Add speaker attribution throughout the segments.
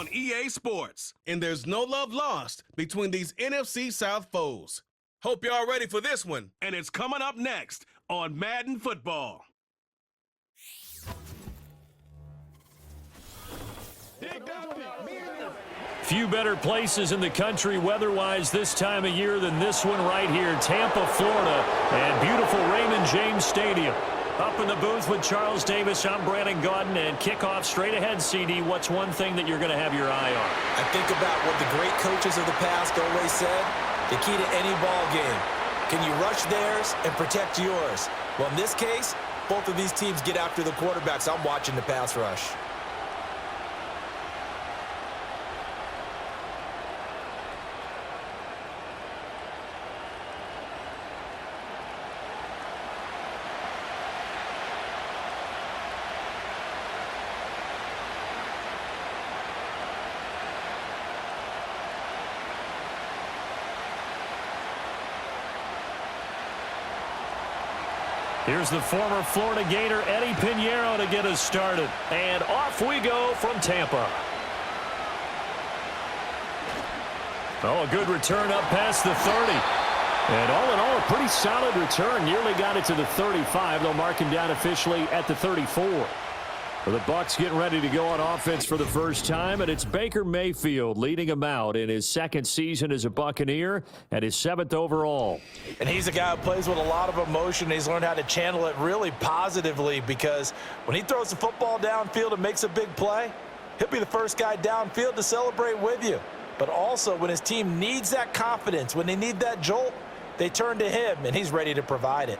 Speaker 1: on EA Sports.
Speaker 2: And there's no love lost between these NFC South foes. Hope y'all ready for this one.
Speaker 1: And it's coming up next on Madden Football.
Speaker 3: Few better places in the country weather-wise this time of year than this one right here, Tampa, Florida, and beautiful Raymond James Stadium. Up in the booth with Charles Davis, I'm Brandon Gaudin, and kickoff straight ahead, CD. What's one thing that you're going to have your eye on?
Speaker 4: I think about what the great coaches of the past always said, the key to any ball game. Can you rush theirs and protect yours? Well, in this case, both of these teams get after the quarterbacks. I'm watching the pass rush.
Speaker 3: Here's the former Florida Gator, Eddie Pinheiro, to get us started. And off we go from Tampa. Oh, a good return up past the 30. And all in all, a pretty solid return. Nearly got it to the 35. They'll mark him down officially at the 34. For the Bucs getting ready to go on offense for the first time, and it's Baker Mayfield leading him out in his second season as a Buccaneer and his 7th overall.
Speaker 4: And he's a guy who plays with a lot of emotion. He's learned how to channel it really positively, because when he throws the football downfield and makes a big play, he'll be the first guy downfield to celebrate with you. But also, when his team needs that confidence, when they need that jolt, they turn to him, and he's ready to provide it.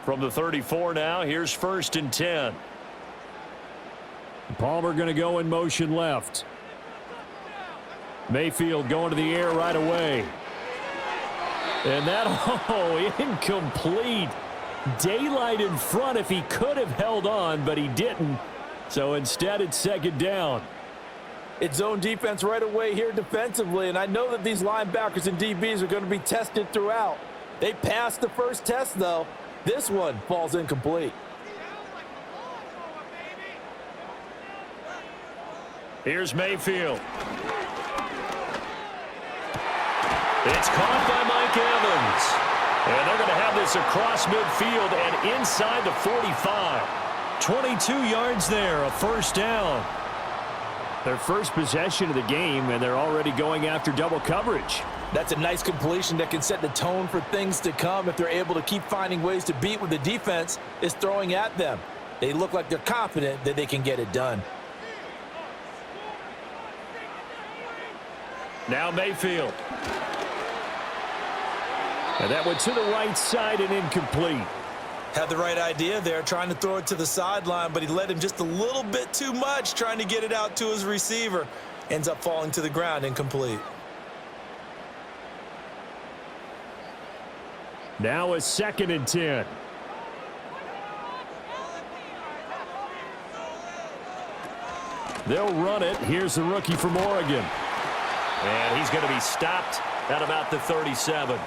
Speaker 3: From the 34 now, here's 1st and 10. Palmer going to go in motion left. Mayfield going to the air right away. And that, incomplete. Daylight in front if he could have held on, but he didn't. So instead, it's 2nd down.
Speaker 4: It's zone defense right away here defensively, and I know that these linebackers and DBs are going to be tested throughout. They passed the first test, though. This one falls incomplete.
Speaker 3: Here's Mayfield. It's caught by Mike Evans. And they're going to have this across midfield and inside the 45. 22 yards there, a 1st down. Their first possession of the game, and they're already going after double coverage.
Speaker 4: That's a nice completion that can set the tone for things to come if they're able to keep finding ways to beat what the defense is throwing at them. They look like they're confident that they can get it done.
Speaker 3: Now Mayfield. And that went to the right side and incomplete.
Speaker 4: Had the right idea there, trying to throw it to the sideline, but he led him just a little bit too much, trying to get it out to his receiver. Ends up falling to the ground, incomplete.
Speaker 3: Now a 2nd and 10. They'll run it. Here's the rookie from Oregon. And he's going to be stopped at about the 37.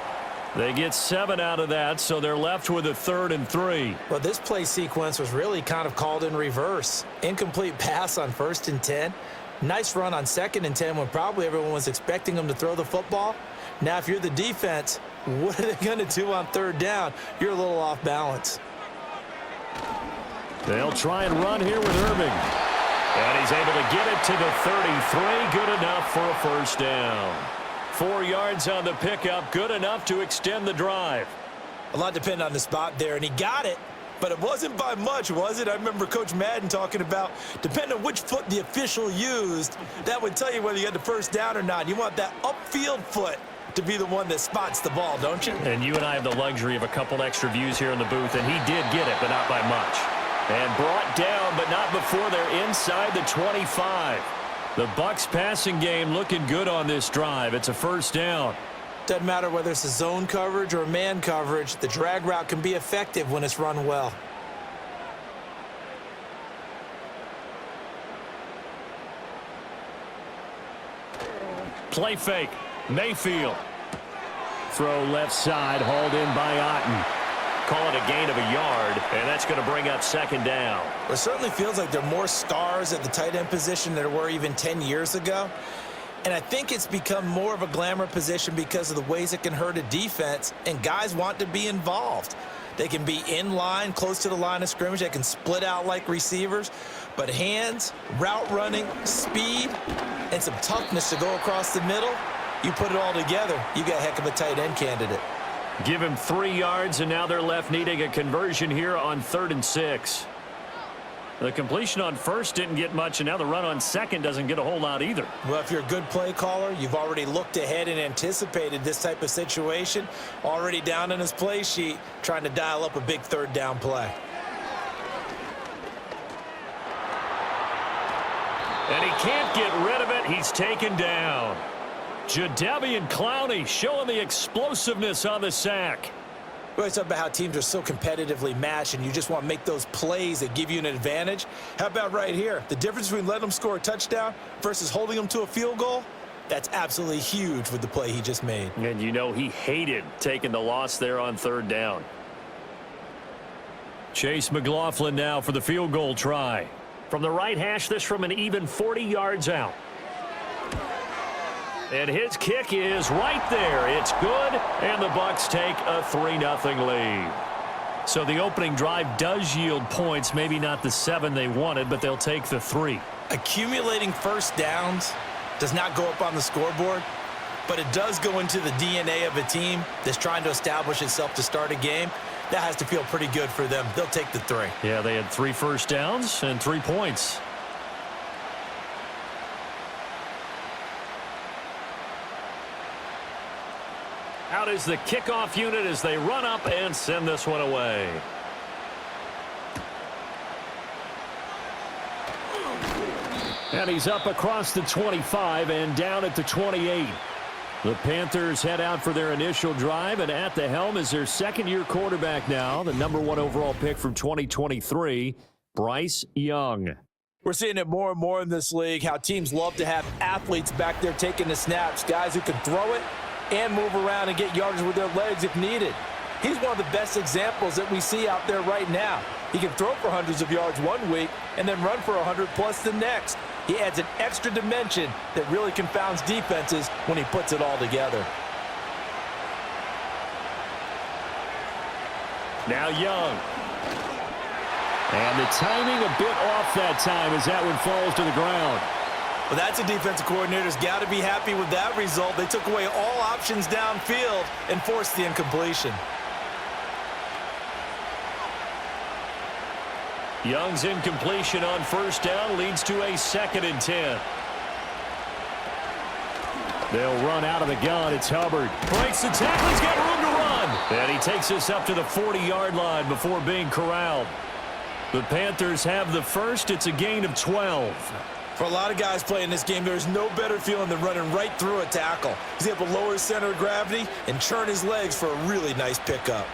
Speaker 3: They get 7 out of that, so they're left with a 3rd and 3.
Speaker 4: Well, this play sequence was really kind of called in reverse. Incomplete pass on 1st and 10. Nice run on 2nd and 10 when probably everyone was expecting them to throw the football. Now, if you're the defense, what are they going to do on 3rd down? You're a little off balance.
Speaker 3: They'll try and run here with Irving. And he's able to get it to the 33. Good enough for a 1st down. 4 yards on the pickup. Good enough to extend the drive.
Speaker 4: A lot depended on the spot there, and he got it. But it wasn't by much, was it? I remember Coach Madden talking about, depending on which foot the official used, that would tell you whether you had the 1st down or not. You want that upfield foot to be the one that spots the ball, don't you?
Speaker 3: And you and I have the luxury of a couple extra views here in the booth, and he did get it, but not by much. And brought down, but not before they're inside the 25. The Bucs passing game looking good on this drive. It's a 1st down.
Speaker 4: Doesn't matter whether it's a zone coverage or man coverage, the drag route can be effective when it's run well.
Speaker 3: Play fake. Mayfield. Throw left side, hauled in by Otten. call it a gain of a yard, and that's going to bring up second down.
Speaker 4: It certainly feels like there are more stars at the tight end position than there were even 10 years ago. And I think it's become more of a glamour position because of the ways it can hurt a defense, and guys want to be involved. They can be in line, close to the line of scrimmage. They can split out like receivers. But hands, route running, speed, and some toughness to go across the middle, you put it all together, you got a heck of a tight end candidate.
Speaker 3: Give him 3 yards, and now they're left needing a conversion here on 3rd and 6. The completion on first didn't get much, and now the run on second doesn't get a whole lot either.
Speaker 4: Well, if you're a good play caller, you've already looked ahead and anticipated this type of situation, already down in his play sheet, trying to dial up a big 3rd down play.
Speaker 3: And he can't get rid of it. He's taken down. Jadeveon Clowney showing the explosiveness on the sack.
Speaker 4: We always talk about how teams are so competitively matched and you just want to make those plays that give you an advantage. How about right here? The difference between letting them score a touchdown versus holding them to a field goal, that's absolutely huge with the play he just made.
Speaker 3: And you know he hated taking the loss there on 3rd down. Chase McLaughlin now for the field goal try. From the right hash, this from an even 40 yards out. And his kick is right there. It's good, and the Bucs take a 3-0 lead. So the opening drive does yield points, maybe not the 7 they wanted, but they'll take the 3.
Speaker 4: Accumulating first downs does not go up on the scoreboard, but it does go into the DNA of a team that's trying to establish itself to start a game. That has to feel pretty good for them. They'll take the 3.
Speaker 3: Yeah, they had 3 first downs and 3 points. Out is the kickoff unit as they run up and send this one away. And he's up across the 25 and down at the 28. The Panthers head out for their initial drive, and at the helm is their second-year quarterback now, the #1 overall pick from 2023, Bryce Young.
Speaker 4: We're seeing it more and more in this league, how teams love to have athletes back there taking the snaps, guys who can throw it and move around and get yardage with their legs if needed. He's one of the best examples that we see out there right now. He can throw for hundreds of yards one week and then run for 100+ the next. He adds an extra dimension that really confounds defenses when he puts it all together.
Speaker 3: Now Young. And the timing a bit off that time as that one falls to the ground.
Speaker 4: Well, that's a defensive coordinator's got to be happy with that result. They took away all options downfield and forced the incompletion.
Speaker 3: Young's incompletion on first down leads to a 2nd and 10. They'll run out of the gun. It's Hubbard. Breaks the tackle. He's got room to run. And he takes this up to the 40-yard line before being corralled. The Panthers have the first. It's a gain of 12.
Speaker 4: For a lot of guys playing this game, there's no better feeling than running right through a tackle. He's able to lower his center of gravity and churn his legs for a really nice pickup.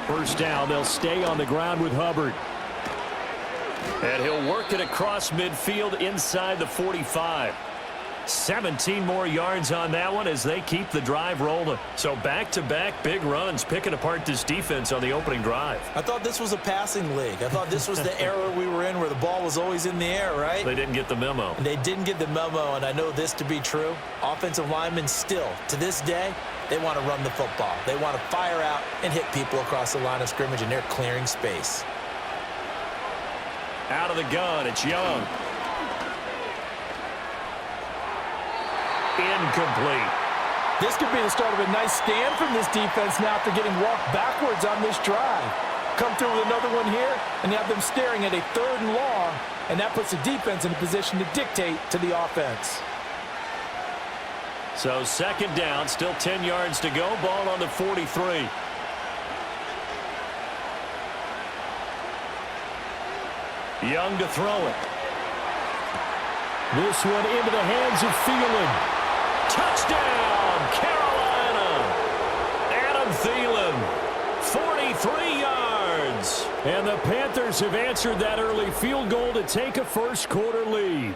Speaker 3: First down, they'll stay on the ground with Hubbard. And he'll work it across midfield inside the 45. 17 more yards on that one as they keep the drive rolling. So back-to-back big runs, picking apart this defense on the opening drive.
Speaker 4: I thought this was a passing league. I thought this was the era we were in where the ball was always in the air, right?
Speaker 3: They didn't get the memo.
Speaker 4: They didn't get the memo, and I know this to be true. Offensive linemen still, to this day, they want to run the football. They want to fire out and hit people across the line of scrimmage, and they're clearing space.
Speaker 3: Out of the gun, it's Young. Incomplete.
Speaker 4: This could be the start of a nice stand from this defense now after getting walked backwards on this drive. Come through with another one here, and you have them staring at a 3rd and long, and that puts the defense in a position to dictate to the offense.
Speaker 3: So 2nd down, still 10 yards to go. Ball on the 43. Young to throw it. This one into the hands of Thielen. Touchdown, Carolina. Adam Thielen, 43 yards. And the Panthers have answered that early field goal to take a first quarter lead.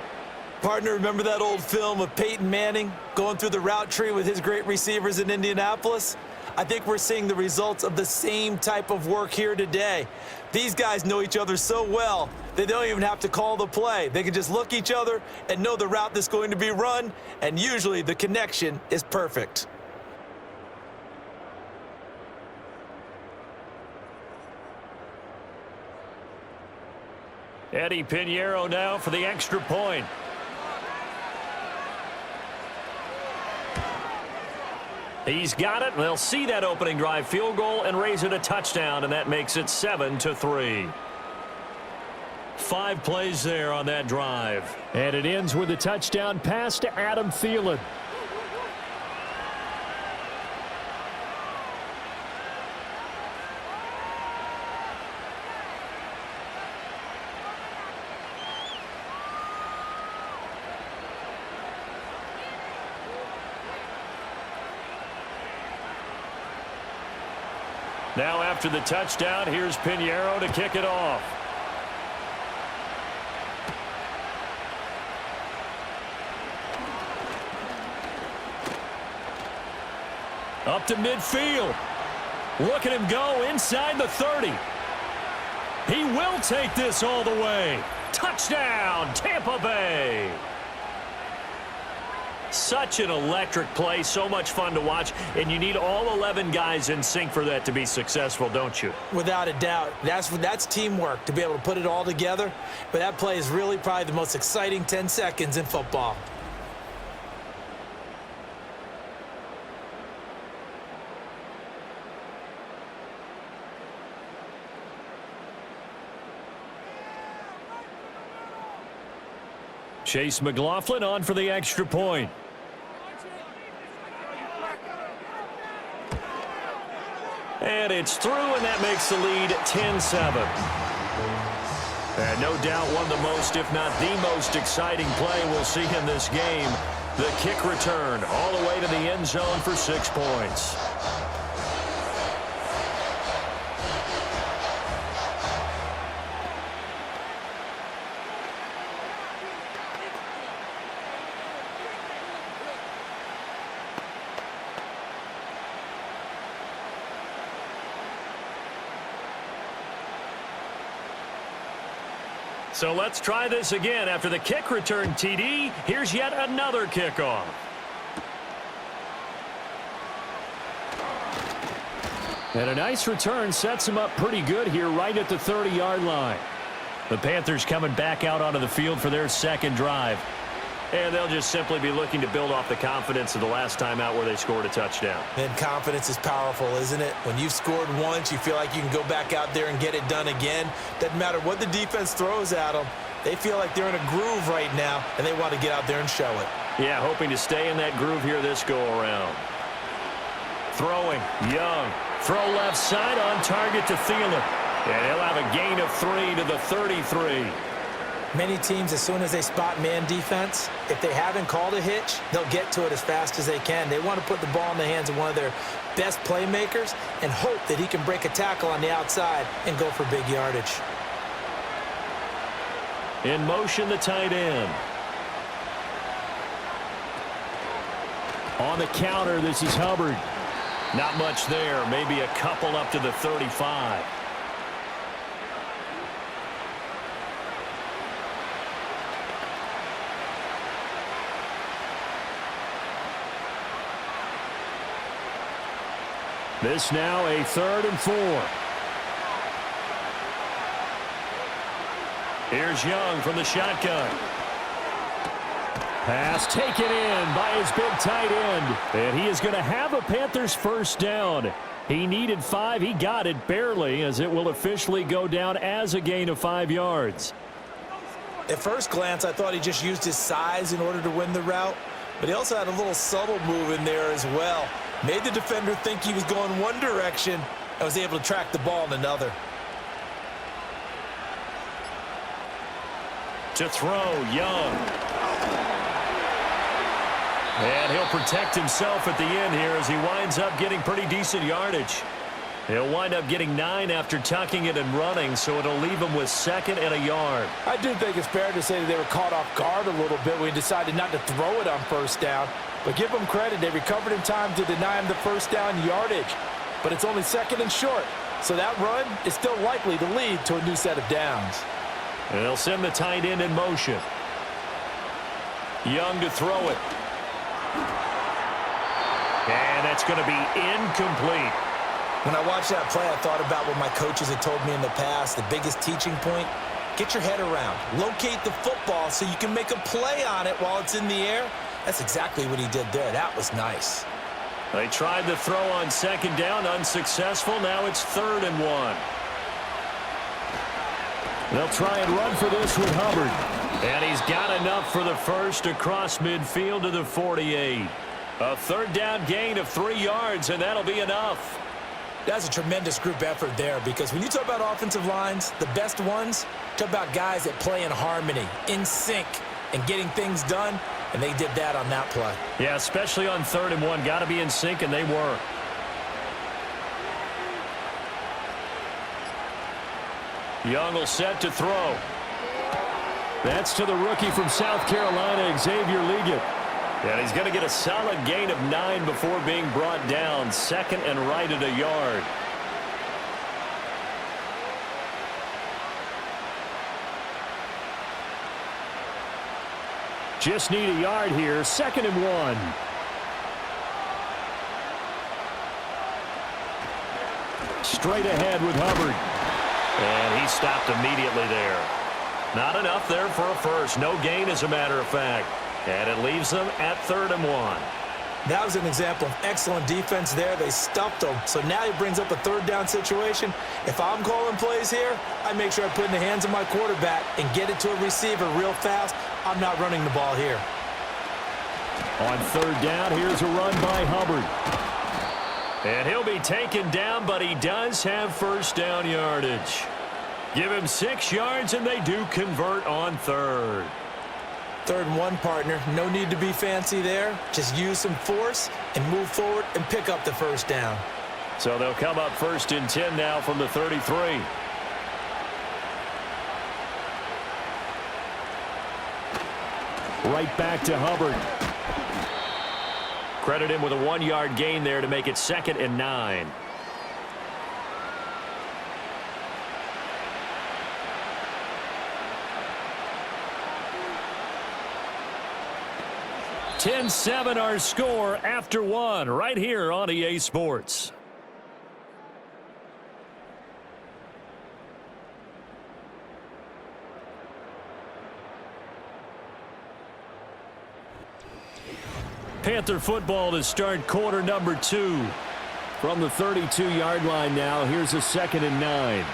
Speaker 4: Partner, remember that old film of Peyton Manning going through the route tree with his great receivers in Indianapolis? I think we're seeing the results of the same type of work here today. These guys know each other so well, they don't even have to call the play. They can just look each other and know the route that's going to be run, and usually the connection is perfect.
Speaker 3: Eddie Pinheiro now for the extra point. He's got it. They'll see that opening drive field goal and raise it a touchdown, and that makes it 7-3. 5 plays there on that drive. And it ends with a touchdown pass to Adam Thielen. Now after the touchdown, here's Pinheiro to kick it off. Up to midfield. Look at him go inside the 30. He will take this all the way. Touchdown, Tampa Bay. Such an electric play, so much fun to watch, and you need all 11 guys in sync for that to be successful, don't you?
Speaker 4: Without a doubt. That's teamwork, to be able to put it all together. But that play is really probably the most exciting 10 seconds in football.
Speaker 3: Chase McLaughlin on for the extra point. And it's through, and that makes the lead 10-7. And no doubt one of the most, if not the most exciting play we'll see in this game. The kick return all the way to the end zone for 6 points. So let's try this again. After the kick return TD, here's yet another kickoff. And a nice return sets him up pretty good here right at the 30-yard line. The Panthers coming back out onto the field for their second drive. And they'll just simply be looking to build off the confidence of the last time out where they scored a touchdown.
Speaker 4: And confidence is powerful, isn't it? When you've scored once, you feel like you can go back out there and get it done again. Doesn't matter what the defense throws at them. They feel like they're in a groove right now, and they want to get out there and show it.
Speaker 3: Yeah, hoping to stay in that groove here this go-around. Throwing, Young. Throw left side on target to Thielen. And he'll have a gain of 3 to the 33.
Speaker 4: Many teams, as soon as they spot man defense, if they haven't called a hitch, they'll get to it as fast as they can. They want to put the ball in the hands of one of their best playmakers and hope that he can break a tackle on the outside and go for big yardage.
Speaker 3: In motion, the tight end. On the counter, this is Hubbard. Not much there. Maybe a couple up to the 35. This now a 3rd and 4. Here's Young from the shotgun. Pass taken in by his big tight end. And he is going to have a Panthers first down. He needed 5. He got it barely, as it will officially go down as a gain of 5 yards.
Speaker 4: At first glance, I thought he just used his size in order to win the route. But he also had a little subtle move in there as well. Made the defender think he was going one direction and was able to track the ball in another.
Speaker 3: To throw, Young. And he'll protect himself at the end here as he winds up getting pretty decent yardage. He'll wind up getting 9 after tucking it and running, so it'll leave him with 2nd and a yard.
Speaker 4: I do think it's fair to say that they were caught off guard a little bit when he decided not to throw it on 1st down. But give them credit. They recovered in time to deny him the 1st down yardage. But it's only 2nd and short. So that run is still likely to lead to a new set of downs.
Speaker 3: And they'll send the tight end in motion. Young to throw it. And that's going to be incomplete.
Speaker 4: When I watched that play, I thought about what my coaches had told me in the past. The biggest teaching point, get your head around. Locate the football so you can make a play on it while it's in the air. That's exactly what he did there. That was nice.
Speaker 3: They tried the throw on 2nd down, unsuccessful. Now it's 3rd and 1. They'll try and run for this with Hubbard. And he's got enough for the first across midfield to the 48. A 3rd down gain of 3 yards, and that'll be enough.
Speaker 4: That's a tremendous group effort there, because when you talk about offensive lines, the best ones, talk about guys that play in harmony, in sync, and getting things done, and they did that on that play.
Speaker 3: Yeah, especially on 3rd and 1. Got to be in sync, and they were. Young will set to throw. That's to the rookie from South Carolina, Xavier Liggett. And he's going to get a solid gain of 9 before being brought down. 2nd and right at a yard. Just need a yard here. 2nd and 1. Straight ahead with Hubbard. And he stopped immediately there. Not enough there for a first. No gain, as a matter of fact. And it leaves them at 3rd and 1.
Speaker 4: That was an example of excellent defense there. They stuffed him. So now he brings up a 3rd down situation. If I'm calling plays here, I make sure I put it in the hands of my quarterback and get it to a receiver real fast. I'm not running the ball here.
Speaker 3: On 3rd down, here's a run by Hubbard. And he'll be taken down, but he does have 1st down yardage. Give him 6 yards, and they do convert on 3rd.
Speaker 4: 3rd and 1, partner. No need to be fancy there. Just use some force and move forward and pick up the 1st down.
Speaker 3: So they'll come up 1st and 10 now from the 33. Right back to Hubbard. Credit him with a 1-yard gain there to make it 2nd and 9. (10-7) our score after 1 right here on EA Sports. Panther football to start quarter number 2. From the 32-yard line now, here's a 2nd and 9.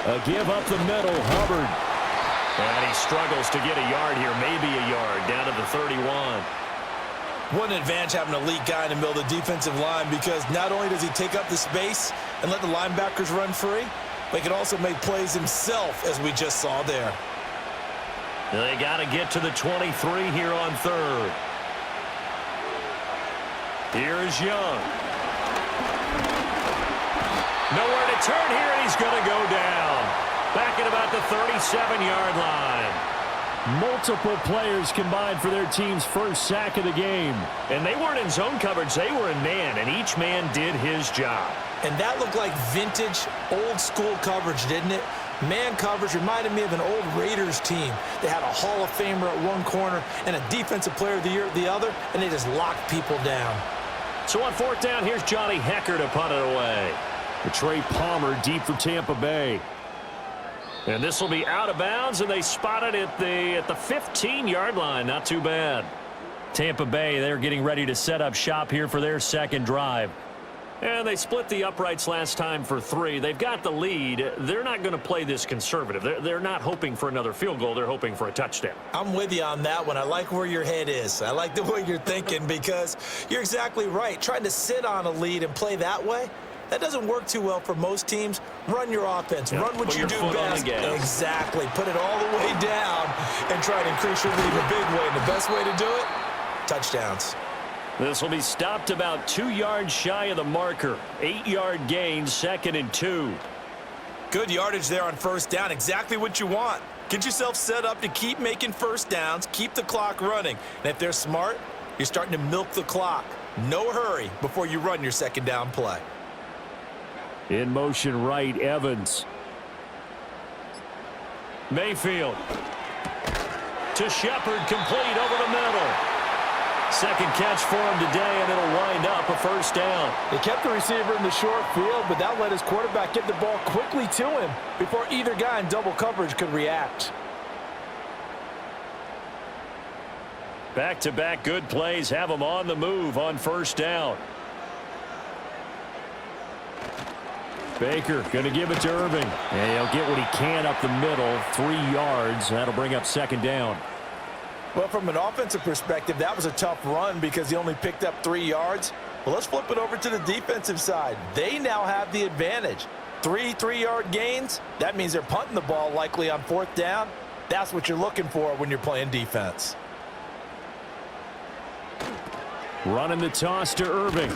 Speaker 3: A give up the middle, Hubbard. And he struggles to get a yard here, maybe a yard, down to the 31.
Speaker 4: What an advantage having an elite guy in the middle of the defensive line, because not only does he take up the space and let the linebackers run free, but he can also make plays himself, as we just saw there.
Speaker 3: They got to get to the 23 here on 3rd. Here is Young. Nowhere to turn here, and he's going to go down. Back at about the 37-yard line. Multiple players combined for their team's first sack of the game. And they weren't in zone coverage. They were in man, and each man did his job.
Speaker 4: And that looked like vintage, old-school coverage, didn't it? Man coverage reminded me of an old Raiders team. They had a Hall of Famer at one corner and a Defensive Player of the Year at the other, and they just locked people down.
Speaker 3: So on 4th down, here's Johnny Hecker to punt it away. Trey Palmer deep for Tampa Bay. And this will be out of bounds, and they spot it at the 15-yard line. Not too bad. Tampa Bay, they're getting ready to set up shop here for their 2nd drive. And they split the uprights last time for 3. They've got the lead. They're not going to play this conservative. They're not hoping for another field goal. They're hoping for a touchdown.
Speaker 4: I'm with you on that one. I like where your head is. I like the way you're thinking, because you're exactly right. Trying to sit on a lead and play that way, that doesn't work too well for most teams. Run your offense.
Speaker 3: Yeah,
Speaker 4: run what you do best.
Speaker 2: Exactly.
Speaker 4: Put it all the way down and try to increase your lead in a big way. And the best way to do it, touchdowns.
Speaker 3: This will be stopped about 2 yards shy of the marker. 8-yard gain, 2nd and 2.
Speaker 4: Good yardage there on first down. Exactly what you want. Get yourself set up to keep making first downs, keep the clock running. And if they're smart, you're starting to milk the clock. No hurry before you run your second down play.
Speaker 3: In motion right, Evans. Mayfield. To Shepard, complete over the middle. Second catch for him today, and it'll wind up a first down.
Speaker 5: They kept the receiver in the short field, but that let his quarterback get the ball quickly to him before either guy in double coverage could react.
Speaker 3: Back-to-back good plays have him on the move on first down. Baker going to give it to Irving. And he'll get what he can up the middle, 3 yards. That'll bring up second down.
Speaker 4: Well, from an offensive perspective, that was a tough run because he only picked up 3 yards. Well, let's flip it over to the defensive side. They now have the advantage. 3 3-yard gains. That means they're punting the ball likely on fourth down. That's what you're looking for when you're playing defense.
Speaker 3: Running the toss to Irving.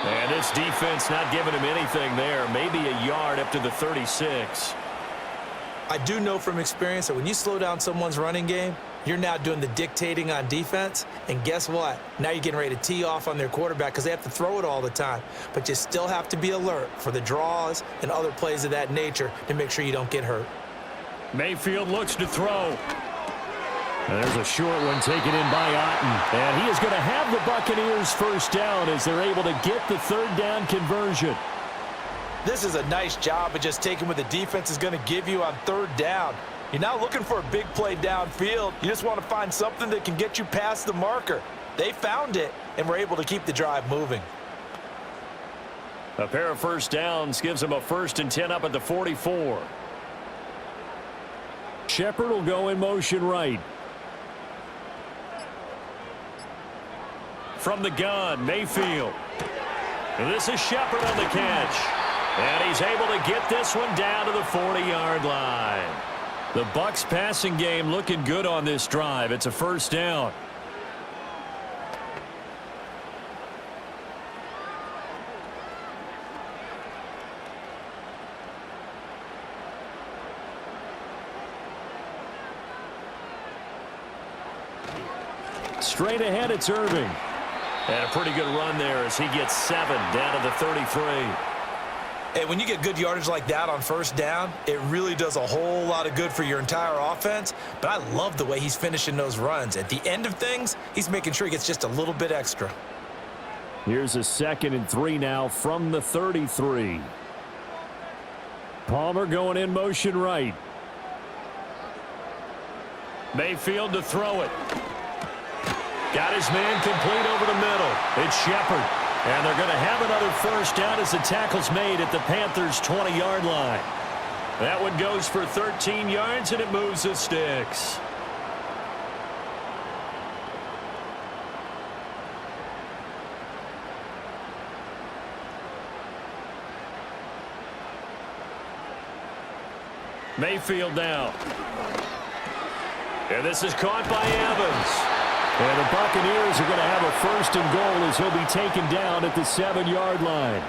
Speaker 3: And this defense not giving him anything there. Maybe a yard up to the 36.
Speaker 4: I do know from experience that when you slow down someone's running game, you're now doing the dictating on defense. And guess what? Now you're getting ready to tee off on their quarterback because they have to throw it all the time. But you still have to be alert for the draws and other plays of that nature to make sure you don't get hurt.
Speaker 3: Mayfield looks to throw. And there's a short one taken in by Otten. And he is going to have the Buccaneers first down as they're able to get the third down conversion.
Speaker 4: This is a nice job of just taking what the defense is going to give you on third down. You're not looking for a big play downfield. You just want to find something that can get you past the marker. They found it and were able to keep the drive moving.
Speaker 3: A pair of first downs gives them a 1st and 10 up at the 44. Shepard will go in motion right. From the gun, Mayfield. And this is Shepard on the catch. And he's able to get this one down to the 40-yard line. The Bucs passing game looking good on this drive. It's a first down. Straight ahead, it's Irving. And a pretty good run there as he gets 7 down to the 33.
Speaker 4: And when you get good yardage like that on first down, it really does a whole lot of good for your entire offense. But I love the way he's finishing those runs. At the end of things, he's making sure he gets just a little bit extra.
Speaker 3: Here's a 2nd and 3 now from the 33. Palmer going in motion right. Mayfield to throw it. Got his man complete over the middle. It's Shepard. And they're going to have another first down as the tackle's made at the Panthers' 20-yard line. That one goes for 13 yards, and it moves the sticks. Mayfield now. And this is caught by Evans. And the Buccaneers are going to have a 1st and goal as he'll be taken down at the 7-yard line.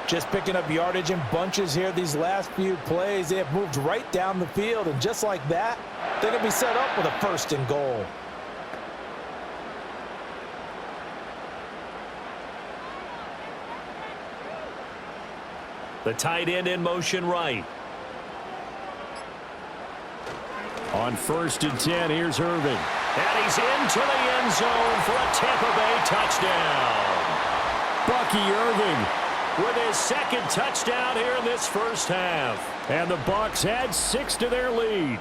Speaker 5: Just picking up yardage in bunches here these last few plays. They have moved right down the field, and just like that, they're going to be set up with a 1st and goal.
Speaker 3: The tight end in motion right. On 1st and 10, here's Irving. And he's into the end zone for a Tampa Bay touchdown. Bucky Irving with his 2nd touchdown here in this first half. And the Bucs add 6 to their lead.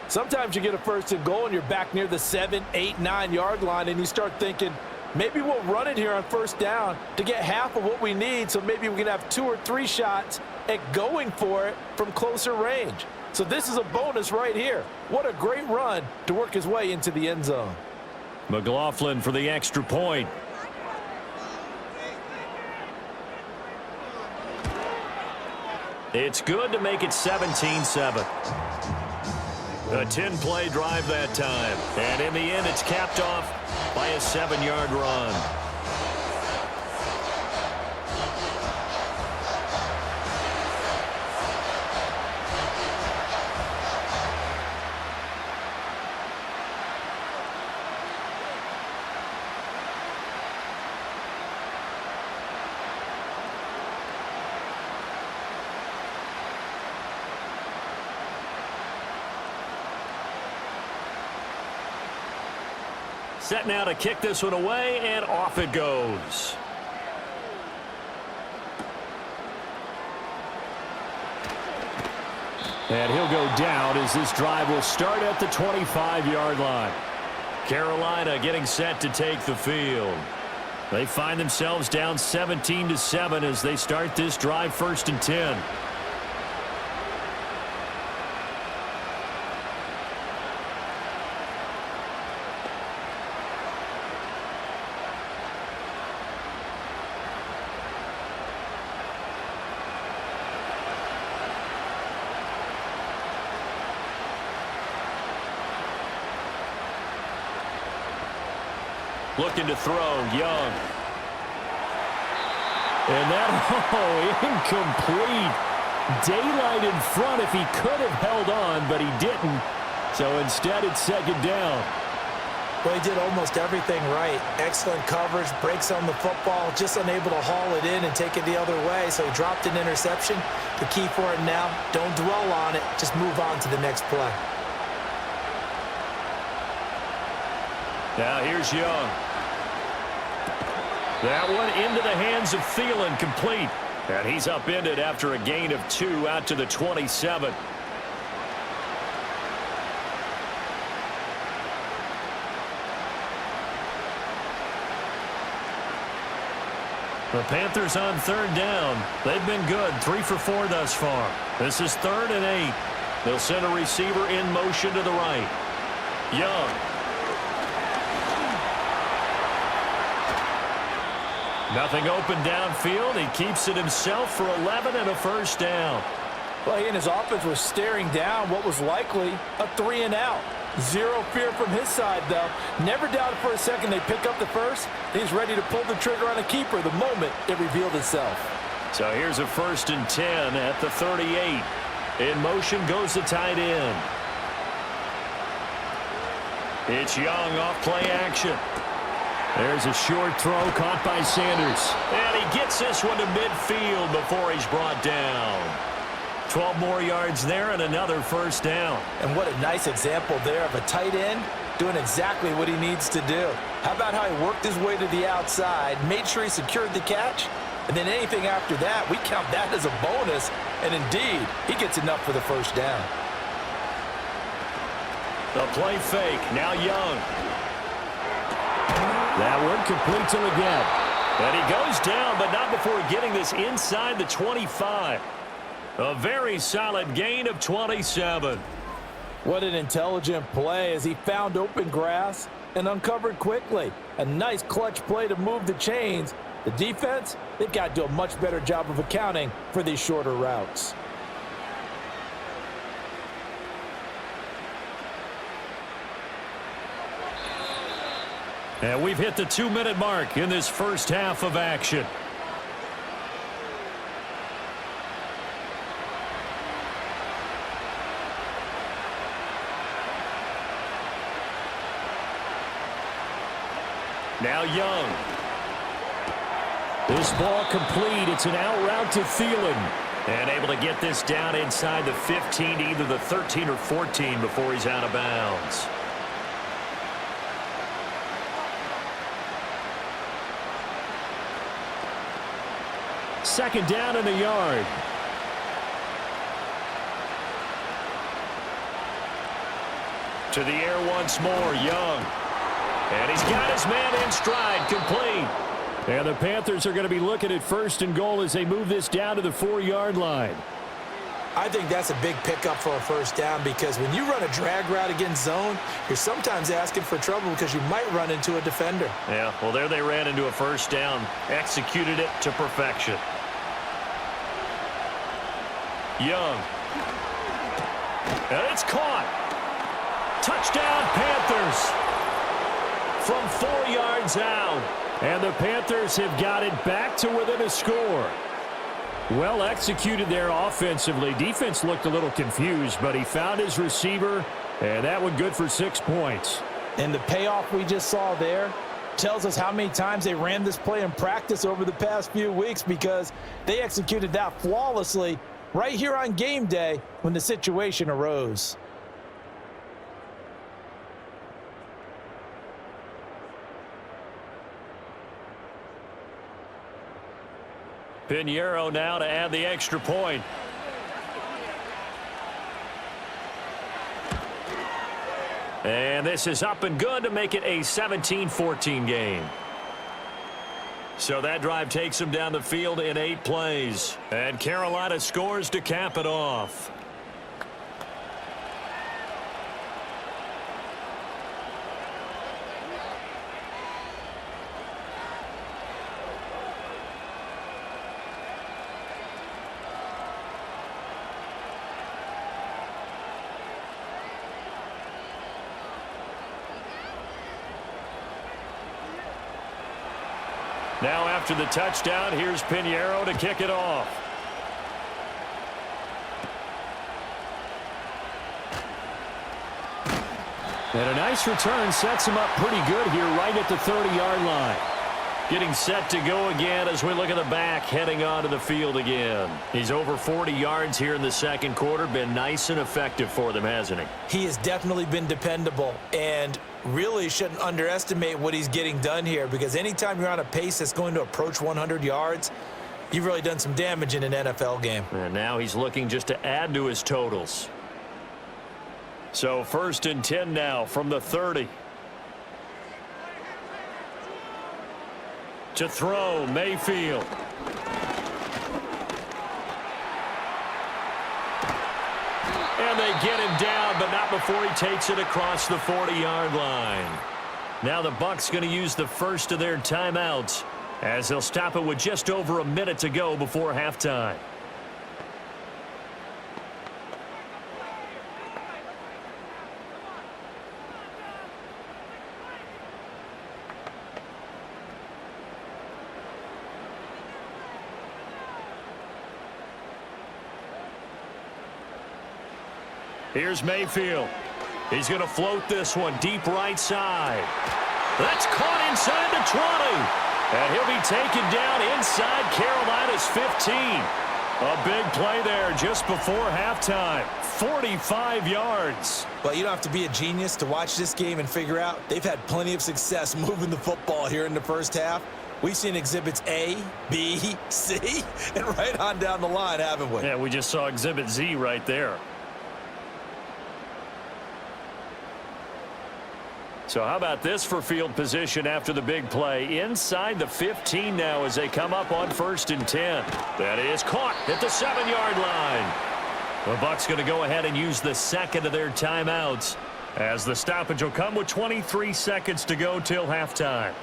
Speaker 5: Sometimes you get a 1st and goal and you're back near the 7, 8, 9-yard line, and you start thinking, maybe we'll run it here on first down to get half of what we need, so maybe we can have 2 or 3 shots at going for it from closer range. So this is a bonus right here. What a great run to work his way into the end zone.
Speaker 3: McLaughlin for the extra point. It's good to make it 17-7. A 10-play drive that time. And in the end, it's capped off by a 7-yard run. Set now to kick this one away, and off it goes. And he'll go down as this drive will start at the 25-yard line. Carolina getting set to take the field. They find themselves down 17-7 as they start this drive 1st and 10. Looking to throw, Young. And that, incomplete. Daylight in front if he could have held on, but he didn't. So instead, it's 2nd down.
Speaker 5: Well, he did almost everything right. Excellent coverage, breaks on the football, just unable to haul it in and take it the other way. So he dropped an interception. The key for him now, don't dwell on it. Just move on to the next play.
Speaker 3: Now here's Young. That one into the hands of Thielen, complete. And he's upended after a gain of 2 out to the 27. The Panthers on 3rd down. They've been good, 3 for 4 thus far. This is 3rd and 8. They'll send a receiver in motion to the right. Young. Nothing open downfield. He keeps it himself for 11 and a 1st down.
Speaker 5: Well, he and his offense was staring down what was likely a 3-and-out. Zero fear from his side, though. Never doubted for a second they pick up the first. He's ready to pull the trigger on a keeper the moment it revealed itself.
Speaker 3: So here's a 1st and 10 at the 38. In motion goes the tight end. It's Young off play action. There's a short throw caught by Sanders. And he gets this one to midfield before he's brought down. 12 more yards there and another 1st down.
Speaker 5: And what a nice example there of a tight end doing exactly what he needs to do. How about how he worked his way to the outside, made sure he secured the catch, and then anything after that, we count that as a bonus. And indeed, he gets enough for the 1st down.
Speaker 3: The play fake, now Young. That one completes him again. And he goes down, but not before getting this inside the 25. A very solid gain of 27.
Speaker 5: What an intelligent play as he found open grass and uncovered quickly. A nice clutch play to move the chains. The defense, they've got to do a much better job of accounting for these shorter routes.
Speaker 3: And we've hit the 2-minute mark in this 1st half of action. Now Young. This ball complete. It's an out route to Thielen. And able to get this down inside the 15, either the 13 or 14 before he's out of bounds. Second down in the yard. To the air once more, Young. And he's got his man in stride, complete. And the Panthers are going to be looking at 1st and goal as they move this down to the 4-yard line.
Speaker 5: I think that's a big pickup for a 1st down because when you run a drag route against zone, you're sometimes asking for trouble because you might run into a defender.
Speaker 3: Yeah, well, there they ran into a 1st down, executed it to perfection. Young. And it's caught. Touchdown, Panthers. From 4 yards out. And the Panthers have got it back to within a score. Well executed there offensively. Defense looked a little confused, but he found his receiver, and that one good for 6 points.
Speaker 5: And the payoff we just saw there tells us how many times they ran this play in practice over the past few weeks, because they executed that flawlessly right here on game day when the situation arose.
Speaker 3: Pinheiro now to add the extra point. And this is up and good to make it a 17-14 game. So that drive takes them down the field in 8 plays. And Carolina scores to cap it off. Now after the touchdown, here's Pinheiro to kick it off. And a nice return sets him up pretty good here right at the 30-yard line. Getting set to go again as we look at the back, heading onto the field again. He's over 40 yards here in the second quarter. Been nice and effective for them, hasn't he?
Speaker 5: He has definitely been dependable, and really shouldn't underestimate what he's getting done here, because anytime you're on a pace that's going to approach 100 yards, you've really done some damage in an NFL game.
Speaker 3: And now he's looking just to add to his totals. So 1st and 10 now from the 30. To throw, Mayfield. And they get him down, but not before he takes it across the 40-yard line. Now the Bucs going to use the first of their timeouts, as they'll stop it with just over a minute to go before halftime. Here's Mayfield. He's going to float this one deep right side. That's caught inside the 20. And he'll be taken down inside Carolina's 15. A big play there just before halftime. 45 yards.
Speaker 5: Well, you don't have to be a genius to watch this game and figure out they've had plenty of success moving the football here in the first half. We've seen exhibits A, B, C, and right on down the line, haven't we?
Speaker 3: Yeah, we just saw exhibit Z right there. So how about this for field position after the big play? Inside the 15 now as they come up on 1st and 10. That is caught at the 7-yard line. The Bucs going to go ahead and use the second of their timeouts, as the stoppage will come with 23 seconds to go till halftime.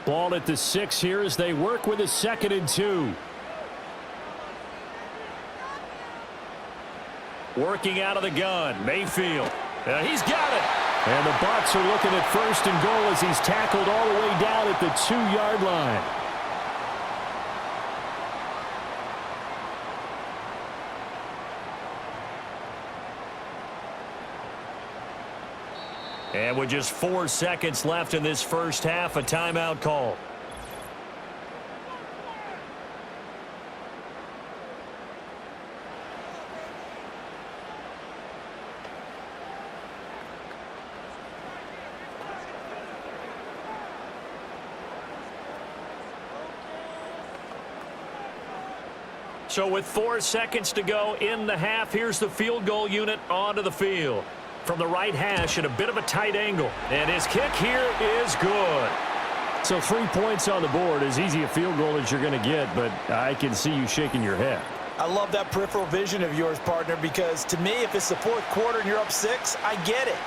Speaker 3: Ball at the 6 here as they work with a 2nd and 2. Working out of the gun, Mayfield. He's got it. And the Bucs are looking at 1st and goal as he's tackled all the way down at the 2-yard line. And with just 4 seconds left in this first half, a timeout call. So with 4 seconds to go in the half, here's the field goal unit onto the field. From the right hash at a bit of a tight angle. And his kick here is good. So 3 points on the board, as easy a field goal as you're going to get, but I can see you shaking your head.
Speaker 5: I love that peripheral vision of yours, partner, because to me, if it's the 4th quarter and you're up 6, I get it.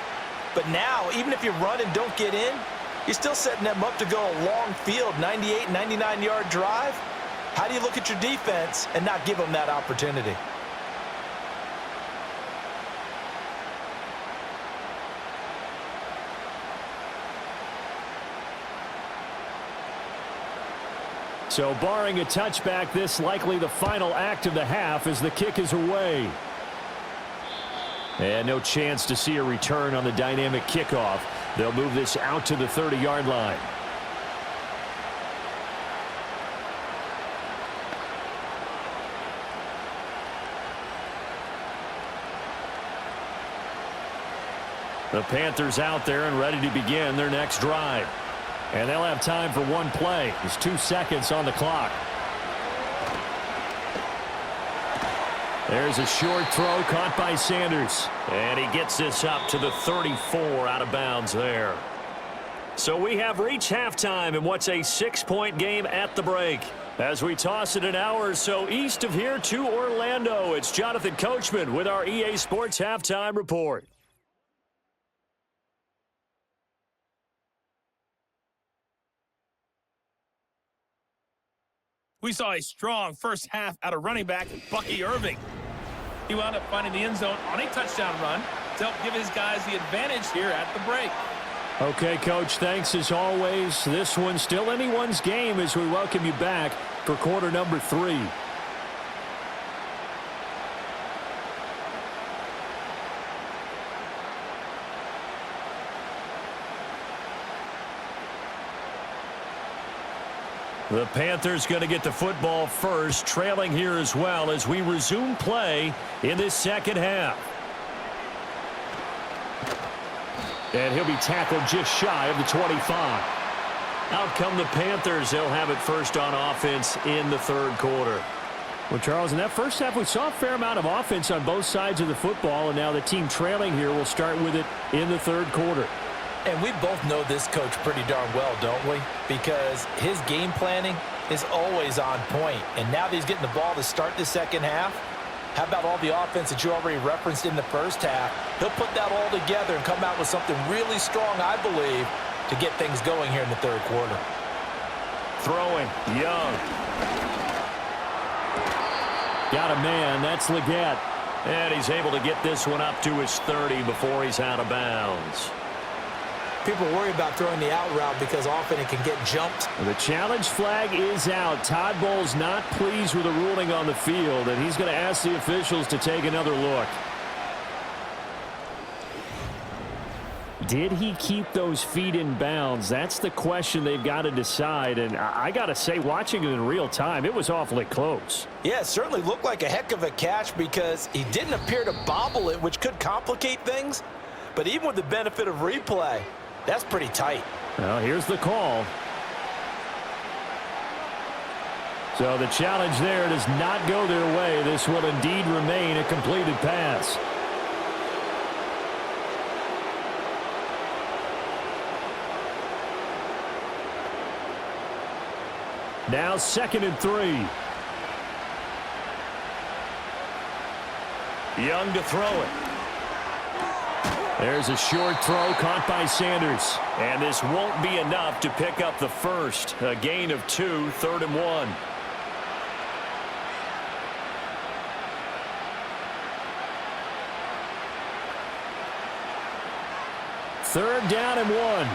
Speaker 5: But now, even if you run and don't get in,
Speaker 4: You're still setting them up to go a long field, 98, 99-yard drive. How do you look at your defense and not give them that opportunity?
Speaker 3: So barring a touchback, this likely the final act of the half as the kick is away. And no chance to see a return on the dynamic kickoff. They'll move this out to the 30-yard line. The Panthers out there and ready to begin their next drive. And they'll have time for one play. There's 2 seconds on the clock. There's a short throw caught by Sanders. And he gets this up to the 34 out of bounds there. So we have reached halftime in what's a 6-point game at the break. As we toss it an hour or so east of here to Orlando, it's Jonathan Coachman with our EA Sports Halftime Report.
Speaker 6: We saw a strong first half out of running back Bucky Irving. He wound up finding the end zone on a touchdown run to help give his guys the advantage here at the break.
Speaker 3: Okay, Coach, thanks as always. This one's still anyone's game as we welcome you back for quarter number 3. The Panthers going to get the football first, trailing here as well as we resume play in this second half. And he'll be tackled just shy of the 25. Out come the Panthers. They'll have it first on offense in the third quarter. Well, Charles, in that first half, we saw a fair amount of offense on both sides of the football, and now the team trailing here will start with it in the third quarter.
Speaker 4: And we both know this coach pretty darn well, don't we? Because his game planning is always on point. And now that he's getting the ball to start the second half, how about all the offense that you already referenced in the first half? He'll put that all together and come out with something really strong, I believe, to get things going here in the third quarter.
Speaker 3: Throwing, Young. Got a man, that's Leggett. And he's able to get this one up to his 30 before he's out of bounds.
Speaker 4: People worry about throwing the out route because often it can get jumped.
Speaker 3: The challenge flag is out. Todd Bowles not pleased with the ruling on the field, and he's going to ask the officials to take another look. Did he keep those feet in bounds? That's the question they've got to decide, and I got to say, watching it in real time, it was awfully close.
Speaker 4: Yeah, it certainly looked like a heck of a catch because he didn't appear to bobble it, which could complicate things. But even with the benefit of replay, that's pretty tight.
Speaker 3: Well, here's the call. So the challenge there does not go their way. This will indeed remain a completed pass. Now 2nd and 3. Young to throw it. There's a short throw caught by Sanders. And this won't be enough to pick up the first. A gain of 2, 3rd and 1. Third down and 1.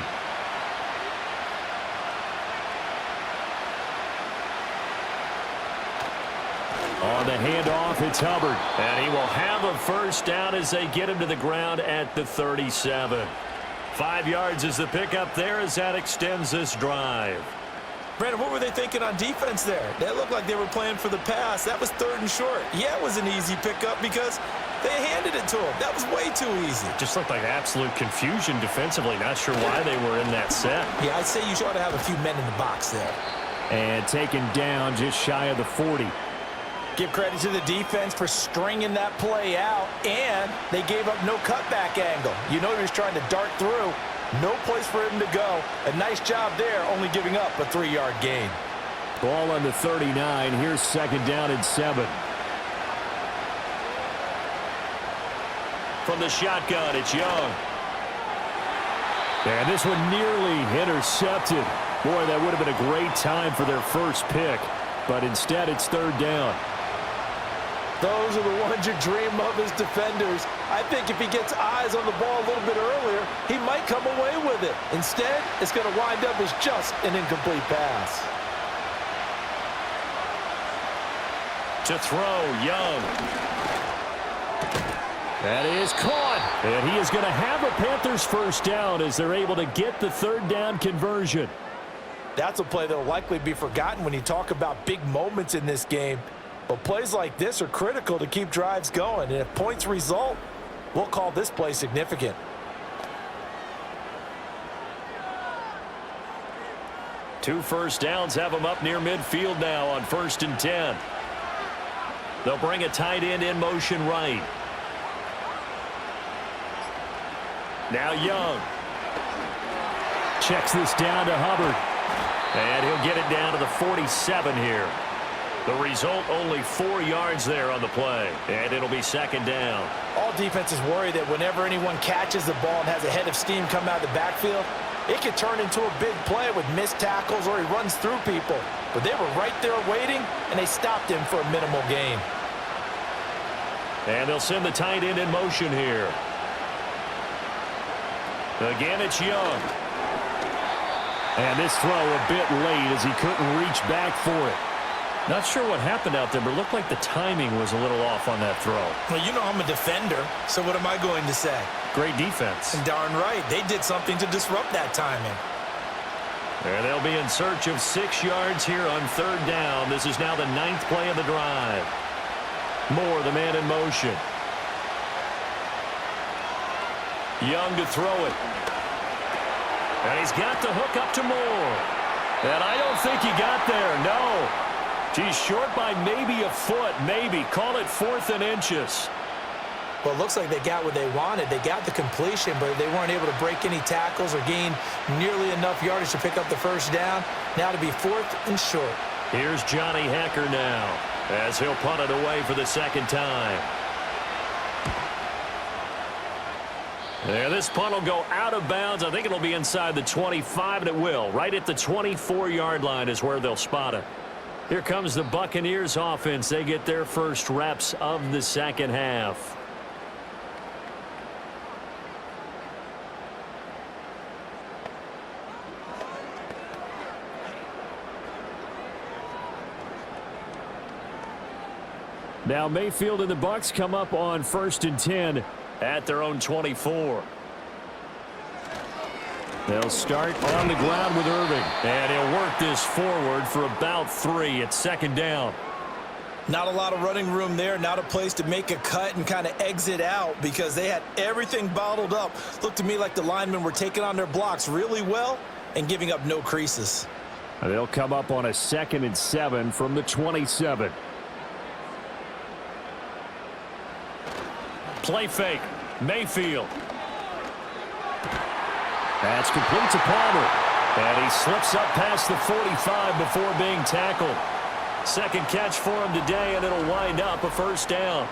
Speaker 3: On the handoff, it's Hubbard. And he will have a first down as they get him to the ground at the 37. 5 yards is the pickup there as that extends this drive.
Speaker 4: Brandon, what were they thinking on defense there? That looked like they were playing for the pass. That was 3rd and short. Yeah, it was an easy pickup because they handed it to him. That was way too easy.
Speaker 3: Just looked like absolute confusion defensively. Not sure why they were in that set.
Speaker 4: Yeah, I'd say you ought to have a few men in the box there.
Speaker 3: And taken down just shy of the 40.
Speaker 4: Give credit to the defense for stringing that play out, and they gave up no cutback angle. You know he was trying to dart through. No place for him to go. A nice job there, only giving up a 3-yard gain.
Speaker 3: Ball on the 39. Here's 2nd down and 7. From the shotgun, it's Young. And this one nearly intercepted. Boy, that would have been a great time for their first pick. But instead, it's third down.
Speaker 5: Those are the ones you dream of as defenders. I think if he gets eyes on the ball a little bit earlier, he might come away with it. Instead, it's going to wind up as just an incomplete pass.
Speaker 3: To throw, Young. That is caught. And he is going to have a Panthers first down as they're able to get the third down conversion.
Speaker 5: That's a play that will likely be forgotten when you talk about big moments in this game. But plays like this are critical to keep drives going. And if points result, we'll call this play significant.
Speaker 3: Two first downs have them up near midfield now on 1st and 10. They'll bring a tight end in motion right. Now Young. Checks this down to Hubbard. And he'll get it down to the 47 here. The result, only 4 yards there on the play. And it'll be second down.
Speaker 5: All defenses worry that whenever anyone catches the ball and has a head of steam come out of the backfield, it could turn into a big play with missed tackles or he runs through people. But they were right there waiting, and they stopped him for a minimal gain.
Speaker 3: And they'll send the tight end in motion here. Again, it's Young. And this throw a bit late as he couldn't reach back for it. Not sure what happened out there, but it looked like the timing was a little off on that throw.
Speaker 5: Well, you know I'm a defender, so what am I going to say?
Speaker 3: Great defense.
Speaker 5: And darn right, they did something to disrupt that timing.
Speaker 3: And they'll be in search of 6 yards here on third down. This is now the 9th play of the drive. Moore, the man in motion. Young to throw it. And he's got the hook up to Moore. And I don't think he got there, no. He's short by maybe a foot, maybe. Call it 4th and inches.
Speaker 5: Well, it looks like they got what they wanted. They got the completion, but they weren't able to break any tackles or gain nearly enough yardage to pick up the first down. Now to be 4th and short.
Speaker 3: Here's Johnny Hacker now as he'll punt it away for the second time. There, this punt will go out of bounds. I think it'll be inside the 25, and it will. Right at the 24-yard line is where they'll spot it. Here comes the Buccaneers offense. They get their first reps of the second half. Now Mayfield and the Bucs come up on 1st and 10 at their own 24. They'll start on the ground with Irving. And he'll work this forward for about 3 at second down.
Speaker 5: Not a lot of running room there. Not a place to make a cut and kind of exit out because they had everything bottled up. Looked to me like the linemen were taking on their blocks really well and giving up no creases.
Speaker 3: And they'll come up on a 2nd and 7 from the 27. Play fake. Mayfield. That's complete to Palmer. And he slips up past the 45 before being tackled. Second catch for him today, and it'll wind up a first down.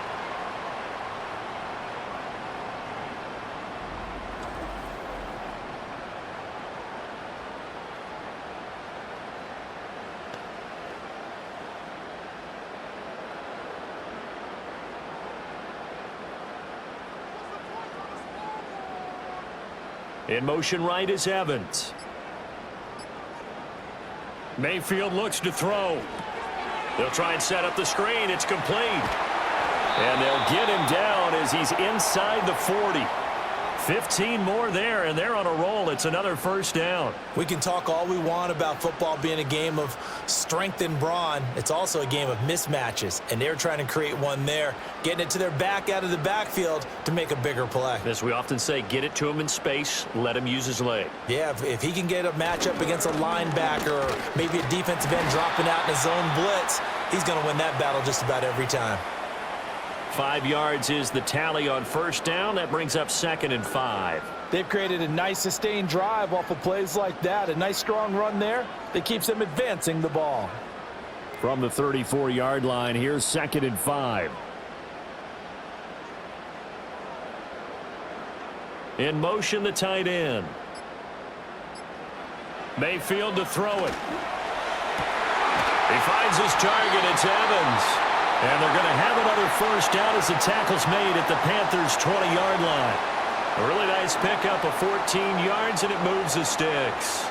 Speaker 3: In motion right is Evans. Mayfield looks to throw. They'll try and set up the screen. It's complete. And they'll get him down as he's inside the 40. 15 more there, and they're on a roll. It's another first down.
Speaker 5: We can talk all we want about football being a game of strength and brawn. It's also a game of mismatches, and they're trying to create one there, getting it to their back out of the backfield to make a bigger play.
Speaker 3: As we often say, get it to him in space, let him use his leg.
Speaker 5: Yeah, if he can get a matchup against a linebacker or maybe a defensive end dropping out in a zone blitz, he's going to win that battle just about every time.
Speaker 3: 5 yards is the tally on first down. That brings up 2nd and 5.
Speaker 5: They've created a nice sustained drive off of plays like that. A nice strong run there that keeps them advancing the ball.
Speaker 3: From the 34-yard line, here's 2nd and 5. In motion, the tight end. Mayfield to throw it. He finds his target. It's Evans. And they're going to have another first down as the tackle's made at the Panthers' 20-yard line. A really nice pickup of 14 yards, and it moves the sticks.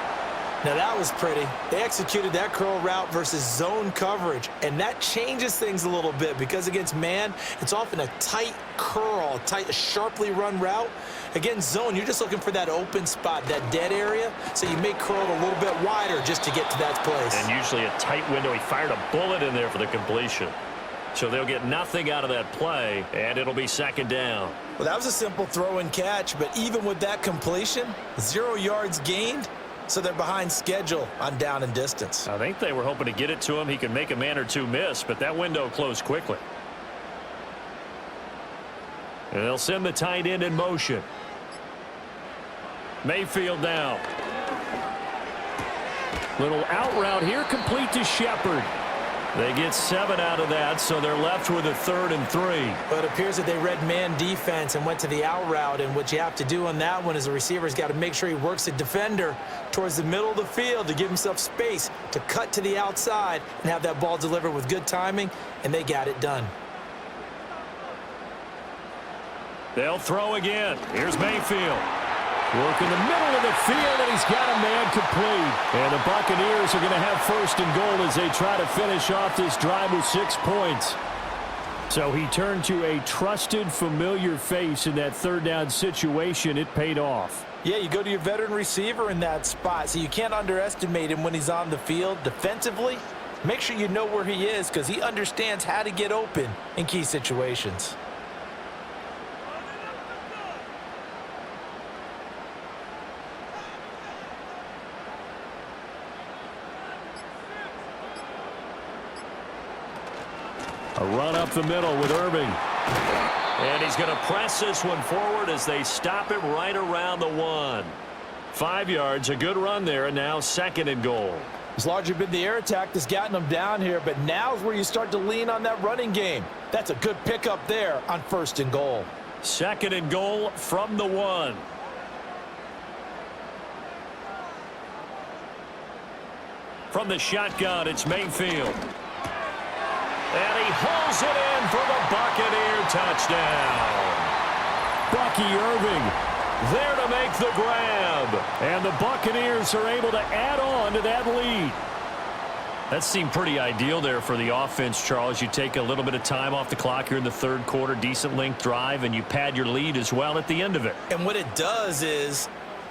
Speaker 5: Now that was pretty. They executed that curl route versus zone coverage, and that changes things a little bit because against man, it's often a tight curl, a sharply run route. Against zone, you're just looking for that open spot, that dead area, so you may curl it a little bit wider just to get to that place.
Speaker 3: And usually a tight window. He fired a bullet in there for the completion. So they'll get nothing out of that play, and it'll be second down.
Speaker 5: Well, that was a simple throw and catch, but even with that completion, 0 yards gained. So they're behind schedule on down and distance.
Speaker 3: I think they were hoping to get it to him. He could make a man or two miss, but that window closed quickly. And they'll send the tight end in motion. Mayfield now. Little out route here, complete to Shepard. They get 7 out of that, so they're left with a 3rd and 3.
Speaker 5: But it appears that they read man defense and went to the out route, and what you have to do on that one is the receiver's got to make sure he works the defender towards the middle of the field to give himself space to cut to the outside and have that ball delivered with good timing, and they got it done.
Speaker 3: They'll throw again. Here's Mayfield. Work in the middle of the field, and he's got a man complete. And the Buccaneers are going to have 1st and goal as they try to finish off this drive with 6 points. So he turned to a trusted, familiar face in that 3rd down situation. It paid off.
Speaker 5: Yeah, you go to your veteran receiver in that spot, so you can't underestimate him when he's on the field defensively. Make sure you know where he is because he understands how to get open in key situations.
Speaker 3: A run up the middle with Irving. And he's going to press this one forward as they stop it right around the 1. 5 yards, a good run there, and now 2nd and goal.
Speaker 5: It's largely been the air attack that's gotten them down here, but now's where you start to lean on that running game. That's a good pickup there on 1st and goal.
Speaker 3: 2nd and goal from the 1. From the shotgun, it's Mayfield. And he hauls it in for the Buccaneer touchdown. Bucky Irving there to make the grab. And the Buccaneers are able to add on to that lead. That seemed pretty ideal there for the offense, Charles. You take a little bit of time off the clock here in the 3rd quarter, decent length drive, and you pad your lead as well at the end of it.
Speaker 5: And what it does is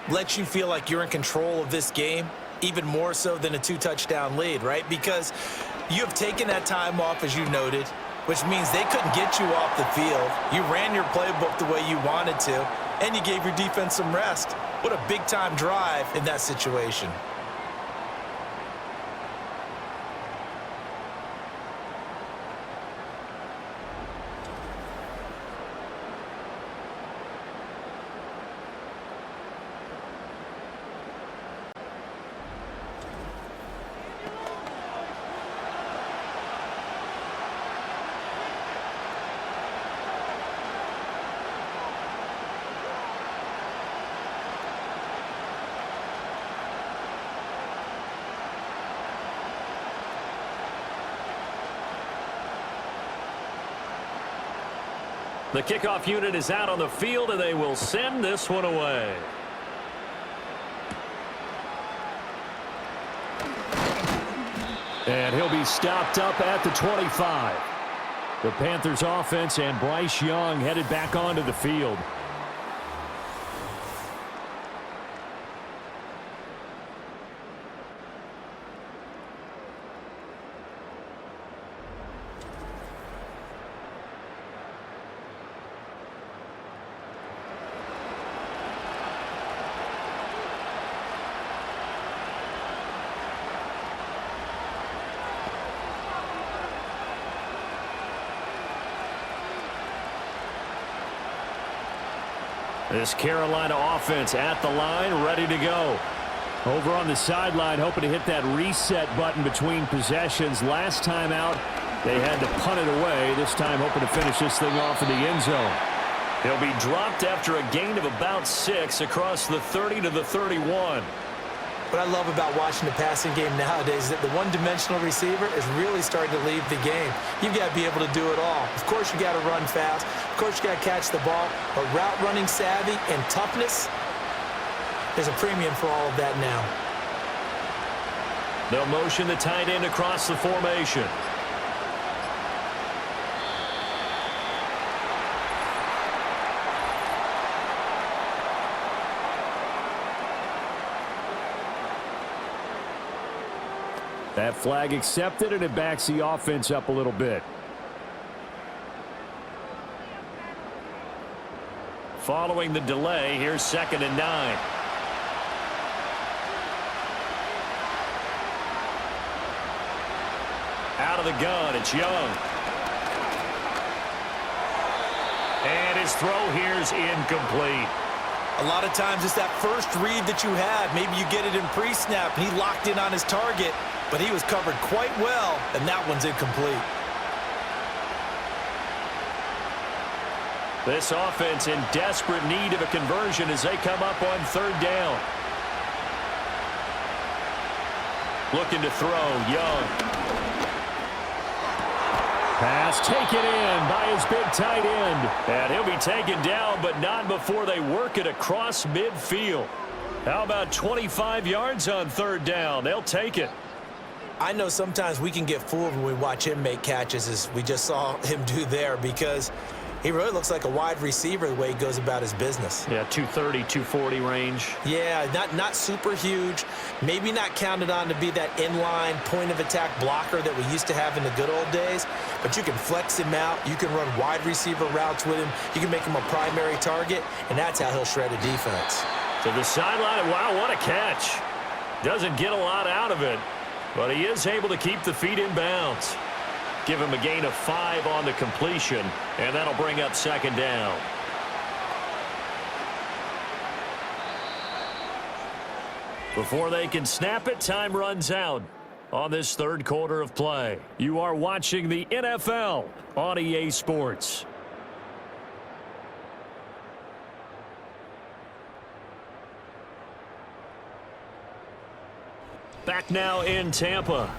Speaker 5: let you feel like you're in control of this game, even more so than a 2-touchdown lead, right? Because you have taken that time off, as you noted, which means they couldn't get you off the field. You ran your playbook the way you wanted to, and you gave your defense some rest. What a big-time drive in that situation.
Speaker 3: The kickoff unit is out on the field, and they will send this one away. And he'll be stopped up at the 25. The Panthers offense and Bryce Young headed back onto the field. This Carolina offense at the line, ready to go. Over on the sideline, hoping to hit that reset button between possessions. Last time out, they had to punt it away. This time, hoping to finish this thing off in the end zone. He'll be dropped after a gain of about 6 across the 30 to the 31.
Speaker 5: What I love about watching the passing game nowadays is that the one-dimensional receiver is really starting to leave the game. You've got to be able to do it all. Of course, you got to run fast. Of course, you got to catch the ball. But route running savvy and toughness, there's a premium for all of that now.
Speaker 3: They'll motion the tight end across the formation. That flag accepted, and it backs the offense up a little bit. Following the delay, here's 2nd and 9. Out of the gun, it's Young. And his throw here's incomplete.
Speaker 5: A lot of times it's that first read that you have. Maybe you get it in pre-snap, and he locked in on his target, but he was covered quite well, and that one's incomplete.
Speaker 3: This offense in desperate need of a conversion as they come up on 3rd down. Looking to throw, Young. Pass taken in by his big tight end. And he'll be taken down, but not before they work it across midfield. How about 25 yards on 3rd down? They'll take it.
Speaker 5: I know sometimes we can get fooled when we watch him make catches, as we just saw him do there, because he really looks like a wide receiver the way he goes about his business.
Speaker 3: Yeah, 230, 240 range.
Speaker 5: Yeah, not super huge. Maybe not counted on to be that inline point-of-attack blocker that we used to have in the good old days, but you can flex him out. You can run wide receiver routes with him. You can make him a primary target, and that's how he'll shred a defense.
Speaker 3: To the sideline. Wow, what a catch. Doesn't get a lot out of it, but he is able to keep the feet in bounds. Give him a gain of 5 on the completion, and that'll bring up 2nd down. Before they can snap it, time runs out on this 3rd quarter of play. You are watching the NFL on EA Sports. Back now in Tampa.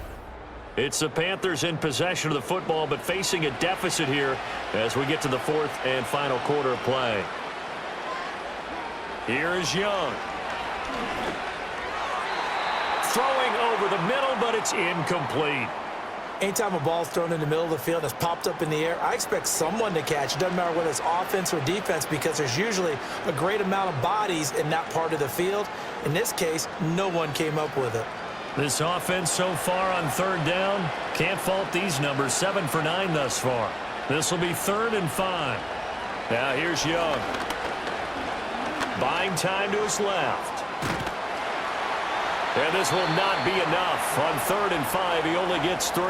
Speaker 3: It's the Panthers in possession of the football, but facing a deficit here as we get to the 4th and final quarter of play. Here's Young. Throwing over the middle, but it's incomplete.
Speaker 5: Anytime a ball's thrown in the middle of the field and it's popped up in the air, I expect someone to catch. It doesn't matter whether it's offense or defense, because there's usually a great amount of bodies in that part of the field. In this case, no one came up with it.
Speaker 3: This offense so far on 3rd down, can't fault these numbers. 7 for 9 thus far. This will be 3rd and 5. Now here's Young. Buying time to his left. And this will not be enough. On 3rd and 5, he only gets 3.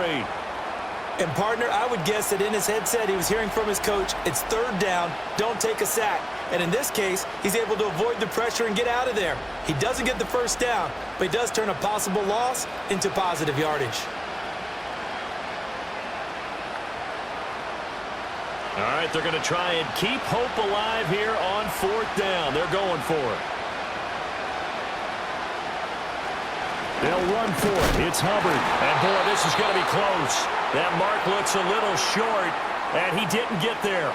Speaker 5: And, partner, I would guess that in his headset he was hearing from his coach, it's 3rd down, don't take a sack. And in this case, he's able to avoid the pressure and get out of there. He doesn't get the 1st down, but he does turn a possible loss into positive yardage.
Speaker 3: All right, they're going to try and keep hope alive here on 4th down. They're going for it. They'll run for it. It's Hubbard. And, boy, this is going to be close. That mark looks a little short, and he didn't get there.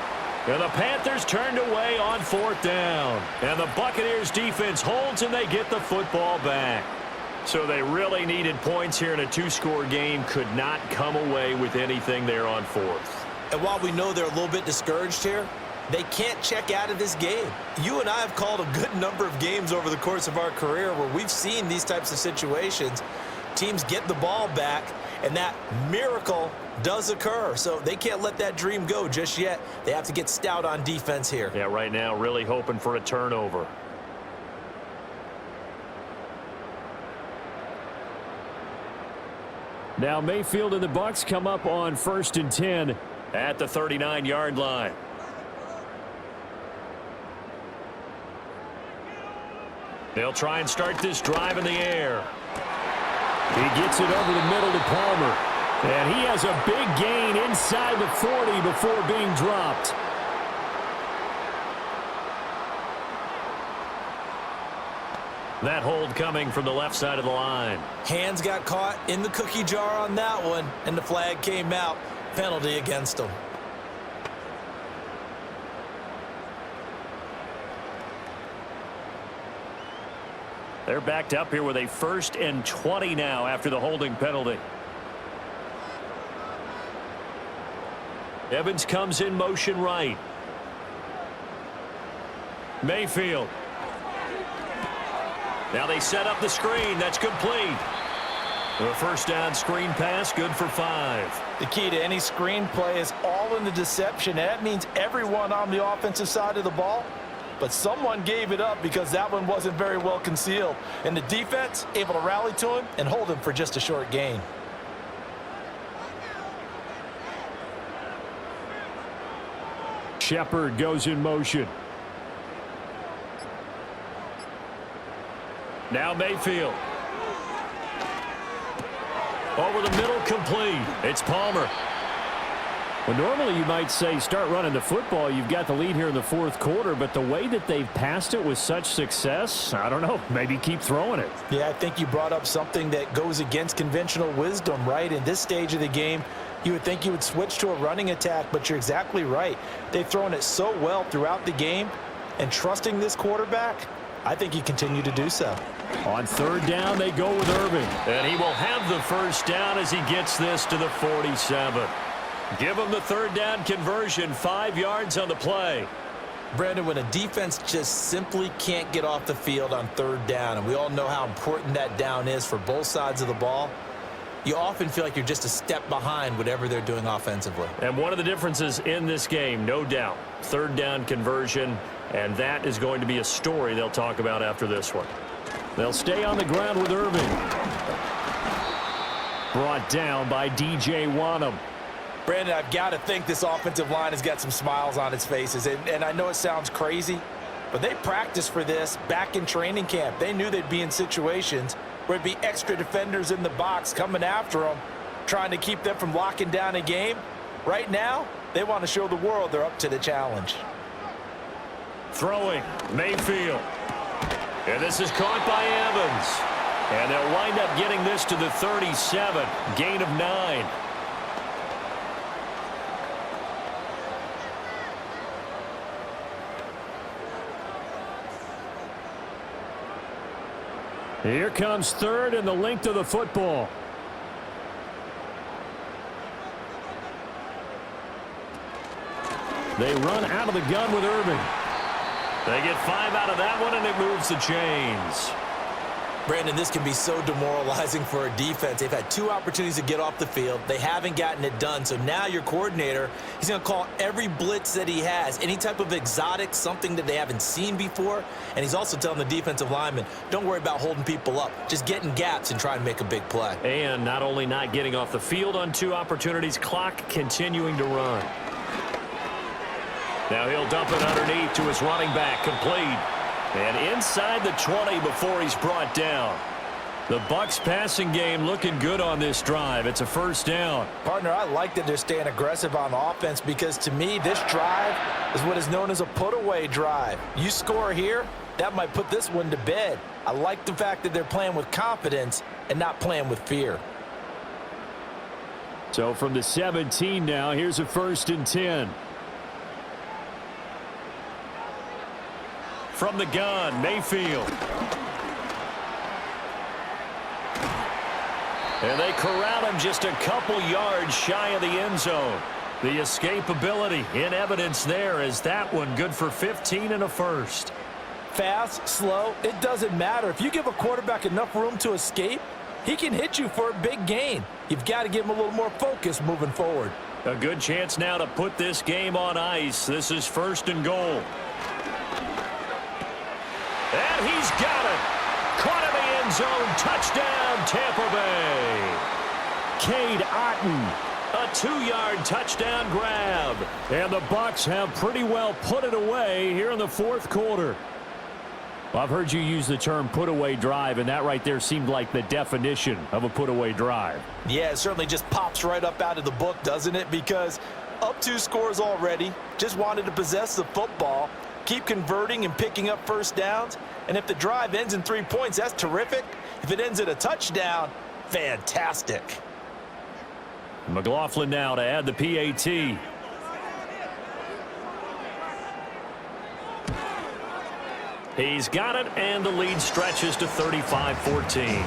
Speaker 3: And the Panthers turned away on 4th down. And the Buccaneers defense holds, and they get the football back. So they really needed points here in a 2-score game. Could not come away with anything there on 4th.
Speaker 5: And while we know they're a little bit discouraged here, they can't check out of this game. You and I have called a good number of games over the course of our career where we've seen these types of situations. Teams get the ball back, and that miracle does occur. So they can't let that dream go just yet. They have to get stout on defense here.
Speaker 3: Yeah, right now really hoping for a turnover. Now Mayfield and the Bucs come up on 1st and 10 at the 39-yard line. They'll try and start this drive in the air. He gets it over the middle to Palmer. And he has a big gain inside the 40 before being dropped. That hold coming from the left side of the line.
Speaker 5: Hands got caught in the cookie jar on that one, and the flag came out. Penalty against them.
Speaker 3: They're backed up here with a 1st and 20 now after the holding penalty. Evans comes in motion right. Mayfield. Now they set up the screen. That's complete. The first down screen pass, good for 5.
Speaker 5: The key to any screen play is all in the deception. That means everyone on the offensive side of the ball, but someone gave it up because that one wasn't very well concealed. And the defense able to rally to him and hold him for just a short gain.
Speaker 3: Shepard goes in motion. Now Mayfield. Over the middle, complete. It's Palmer. Well, normally you might say start running the football. You've got the lead here in the 4th quarter, but the way that they've passed it with such success, I don't know, maybe keep throwing it.
Speaker 5: Yeah, I think you brought up something that goes against conventional wisdom, right? In this stage of the game, you would think you would switch to a running attack, but you're exactly right. They've thrown it so well throughout the game, and trusting this quarterback, I think you continue to do so.
Speaker 3: On 3rd down, they go with Irving. And he will have the first down as he gets this to the 47. Give him the 3rd down conversion, 5 yards on the play.
Speaker 5: Brandon, when a defense just simply can't get off the field on 3rd down, and we all know how important that down is for both sides of the ball, you often feel like you're just a step behind whatever they're doing offensively.
Speaker 3: And one of the differences in this game, no doubt, 3rd down conversion, and that is going to be a story they'll talk about after this one. They'll stay on the ground with Irving. Brought down by DJ Wanham.
Speaker 5: Brandon, I've got to think this offensive line has got some smiles on its faces. And I know it sounds crazy, but they practiced for this back in training camp. They knew they'd be in situations where it'd be extra defenders in the box coming after them, trying to keep them from locking down a game. Right now, they want to show the world they're up to the challenge.
Speaker 3: Throwing, Mayfield. And this is caught by Evans. And they'll wind up getting this to the 37. Gain of 9. Here comes 3rd and the length of the football. They run out of the gun with Irving. They get 5 out of that one, and it moves the chains.
Speaker 5: Brandon, this can be so demoralizing for a defense. They've had 2 opportunities to get off the field. They haven't gotten it done. So now your coordinator, he's going to call every blitz that he has, any type of exotic, something that they haven't seen before. And he's also telling the defensive lineman, don't worry about holding people up. Just get in gaps and try and make a big play.
Speaker 3: And not only not getting off the field on 2 opportunities, clock continuing to run. Now he'll dump it underneath to his running back, complete. And inside the 20 before he's brought down. The Bucs passing game looking good on this drive. It's a first down.
Speaker 5: Partner, I like that they're staying aggressive on offense because to me, this drive is what is known as a put-away drive. You score here, that might put this one to bed. I like the fact that they're playing with confidence and not playing with fear.
Speaker 3: So from the 17 now, here's a 1st and 10. From the gun, Mayfield. And they corral him just a couple yards shy of the end zone. The escapability in evidence there as that one good for 15 and a first.
Speaker 5: Fast, slow, it doesn't matter. If you give a quarterback enough room to escape, he can hit you for a big gain. You've got to give him a little more focus moving forward.
Speaker 3: A good chance now to put this game on ice. This is 1st and goal. And he's got it. Caught in the end zone. Touchdown, Tampa Bay. Cade Otton, a 2-yard touchdown grab. And the Bucs have pretty well put it away here in the 4th quarter. Well, I've heard you use the term put-away drive, and that right there seemed like the definition of a put-away drive.
Speaker 5: Yeah, it certainly just pops right up out of the book, doesn't it? Because up 2 scores already, just wanted to possess the football,
Speaker 4: keep converting and picking up first downs. And if the drive ends in 3 points, that's terrific. If it ends in a touchdown, fantastic.
Speaker 3: McLaughlin now to add the PAT. He's got it, and the lead stretches to 35-14.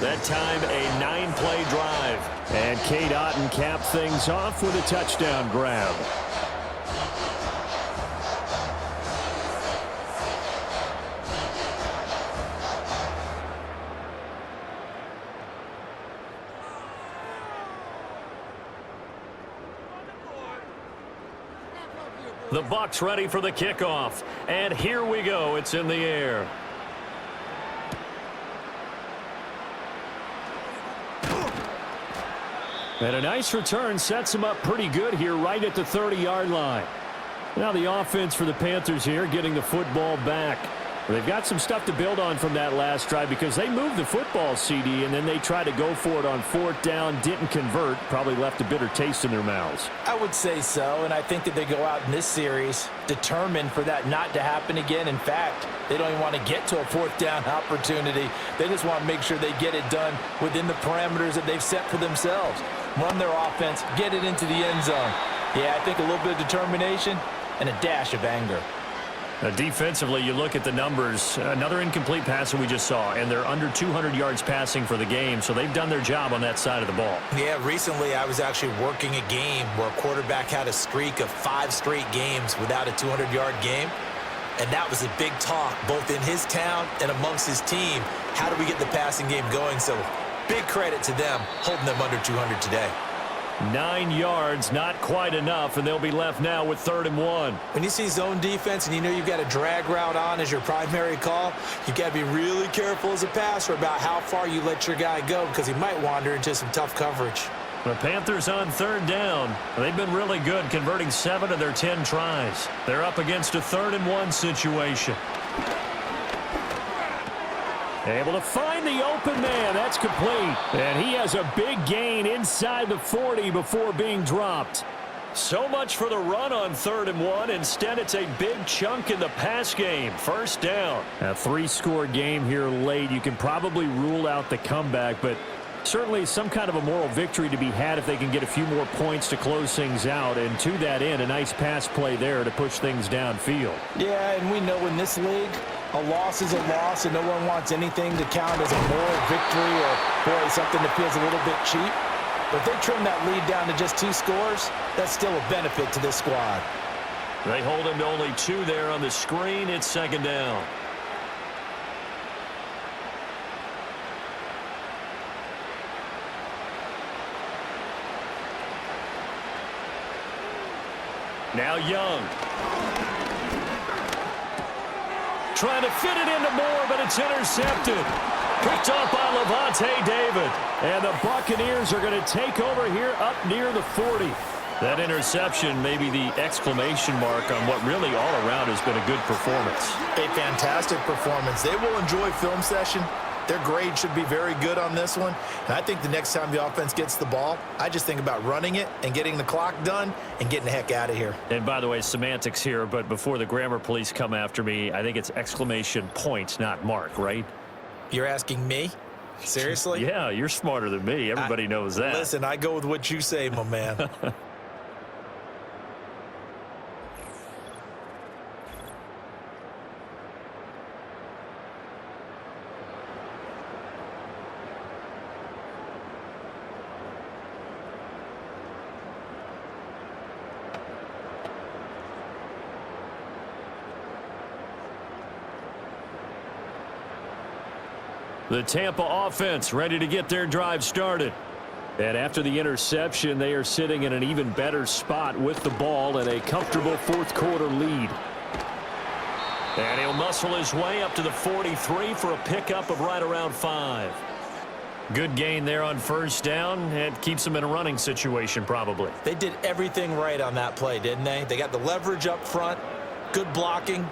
Speaker 3: That time, a 9-play drive. And Cade Otton capped things off with a touchdown grab. The Bucs ready for the kickoff. And here we go. It's in the air. And a nice return sets him up pretty good here right at the 30-yard line. Now the offense for the Panthers here getting the football back. They've got some stuff to build on from that last drive because they moved the football, CD, and then they tried to go for it on 4th down, didn't convert, probably left a bitter taste in their mouths.
Speaker 5: I would say so, and I think that they go out in this series determined for that not to happen again. In fact, they don't even want to get to a 4th down opportunity. They just want to make sure they get it done within the parameters that they've set for themselves. Run their offense, get it into the end zone. Yeah, I think a little bit of determination and a dash of anger.
Speaker 3: Defensively, you look at the numbers. Another incomplete pass that we just saw, and they're under 200 yards passing for the game, so they've done their job on that side of the ball.
Speaker 4: Yeah, recently I was actually working a game where a quarterback had a streak of 5 straight games without a 200-yard game, and that was a big talk both in his town and amongst his team. How do we get the passing game going? So big credit to them holding them under 200 today.
Speaker 3: 9 yards, not quite enough, and they'll be left now with 3rd and 1.
Speaker 5: When you see zone defense and you know you've got a drag route on as your primary call, you've got to be really careful as a passer about how far you let your guy go because he might wander into some tough coverage.
Speaker 3: The Panthers on 3rd down. They've been really good, converting 7 of their 10 tries. They're up against a 3rd and 1 situation. Able to find the open man. That's complete. And he has a big gain inside the 40 before being dropped. So much for the run on 3rd and 1. Instead, it's a big chunk in the pass game. 1st down. A 3-score game here late. You can probably rule out the comeback, but certainly some kind of a moral victory to be had if they can get a few more points to close things out. And to that end, a nice pass play there to push things downfield.
Speaker 5: Yeah, and we know in this league, a loss is a loss, and no one wants anything to count as a moral victory or, boy, something that feels a little bit cheap. But if they trim that lead down to just 2 scores, that's still a benefit to this squad.
Speaker 3: They hold him to only 2 there on the screen. It's 2nd down. Now Young. Trying to fit it into Moore, but it's intercepted. Picked up by Levante David. And the Buccaneers are going to take over here up near the 40. That interception may be the exclamation mark on what really all around has been a good performance.
Speaker 4: A fantastic performance. They will enjoy film session. Their grade should be very good on this one. And I think the next time the offense gets the ball, I just think about running it and getting the clock done and getting the heck out of here.
Speaker 3: And by the way, semantics here, but before the grammar police come after me, I think it's exclamation point, not mark, right?
Speaker 4: You're asking me? Seriously?
Speaker 3: Yeah, you're smarter than me. Everybody knows that.
Speaker 4: Listen, I go with what you say, my man.
Speaker 3: The Tampa offense ready to get their drive started. And after the interception, they are sitting in an even better spot with the ball and a comfortable 4th quarter lead. And he'll muscle his way up to the 43 for a pickup of right around 5. Good gain there on 1st down. It keeps them in a running situation probably.
Speaker 4: They did everything right on that play, didn't they? They got the leverage up front, good blocking,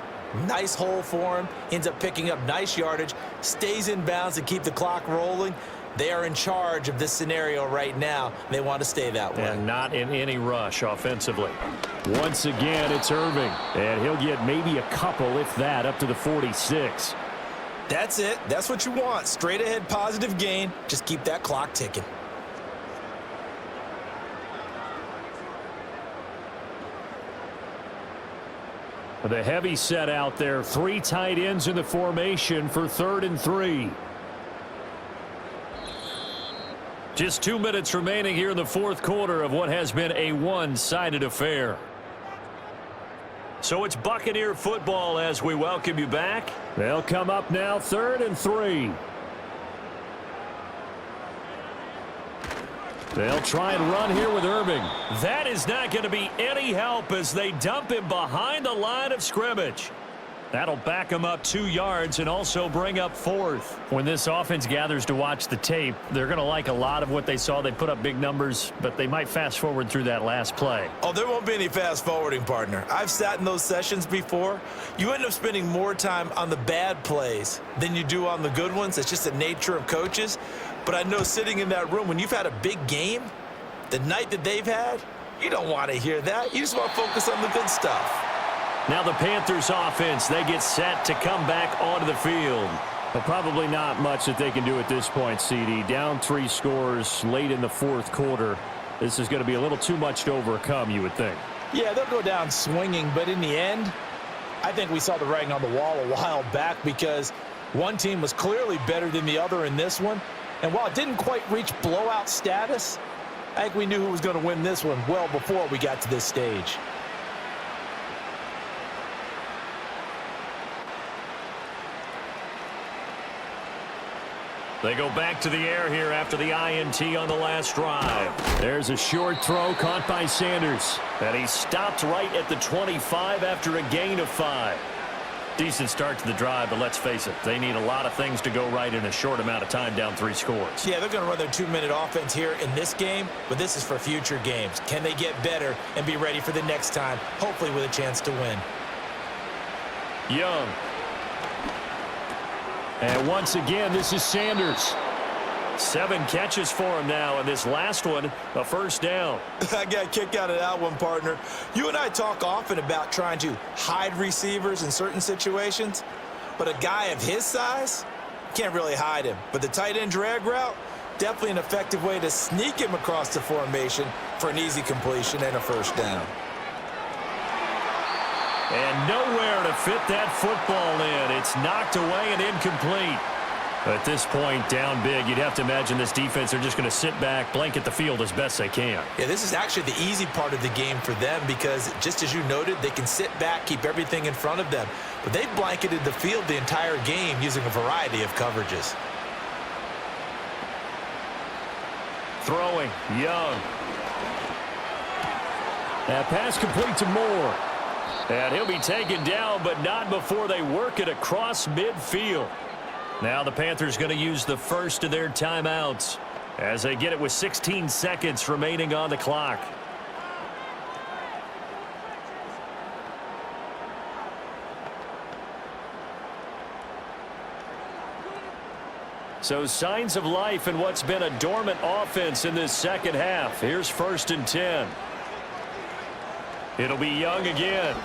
Speaker 4: nice hole for him, ends up picking up nice yardage, stays in bounds to keep the clock rolling, They are in charge of this scenario right now. They want to stay that way.
Speaker 3: And not in any rush offensively. Once again, it's Irving. And he'll get maybe a couple, if that, up to the 46.
Speaker 4: That's it. That's what you want. Straight ahead positive gain. Just keep that clock ticking.
Speaker 3: The heavy set out there. 3 tight ends in the formation for 3rd and 3. Just 2 minutes remaining here in the 4th quarter of what has been a one-sided affair. So it's Buccaneer football as we welcome you back. They'll come up now 3rd and 3. They'll try and run here with Irving. That is not going to be any help as they dump him behind the line of scrimmage. That'll back him up 2 yards and also bring up 4th. When this offense gathers to watch the tape, they're going to like a lot of what they saw. They put up big numbers, but they might fast forward through that last play.
Speaker 4: Oh, there won't be any fast forwarding, partner. I've sat in those sessions before. You end up spending more time on the bad plays than you do on the good ones. It's just the nature of coaches. But I know sitting in that room, when you've had a big game, the night that they've had, you don't want to hear that. You just want to focus on the good stuff.
Speaker 3: Now the Panthers offense, they get set to come back onto the field. But probably not much that they can do at this point, CD. Down 3 scores late in the 4th quarter. This is going to be a little too much to overcome, you would think.
Speaker 5: Yeah, they'll go down swinging, but in the end, I think we saw the writing on the wall a while back because one team was clearly better than the other in this one. And while it didn't quite reach blowout status, I think we knew who was going to win this one well before we got to this stage.
Speaker 3: They go back to the air here after the INT on the last drive. There's a short throw caught by Sanders. And he stopped right at the 25 after a gain of 5. Decent start to the drive, but let's face it, they need a lot of things to go right in a short amount of time down 3 scores.
Speaker 4: Yeah, they're going to run their 2-minute offense here in this game, but this is for future games. Can they get better and be ready for the next time, hopefully with a chance to win?
Speaker 3: Young. And once again, this is Sanders. 7 catches for him now, and this last one, a first down.
Speaker 4: I got a kick out of that one, partner. You and I talk often about trying to hide receivers in certain situations, but a guy of his size, can't really hide him. But the tight end drag route, definitely an effective way to sneak him across the formation for an easy completion and a first down.
Speaker 3: And nowhere to fit that football in. It's knocked away and incomplete. At this point, down big, you'd have to imagine this defense are just going to sit back, blanket the field as best they can.
Speaker 4: Yeah, this is actually the easy part of the game for them because, just as you noted, they can sit back, keep everything in front of them. But they've blanketed the field the entire game using a variety of coverages.
Speaker 3: Throwing, Young. That pass complete to Moore. And he'll be taken down, but not before they work it across midfield. Now the Panthers going to use the first of their timeouts as they get it with 16 seconds remaining on the clock. So signs of life in what's been a dormant offense in this second half. Here's 1st and 10. It'll be Young again.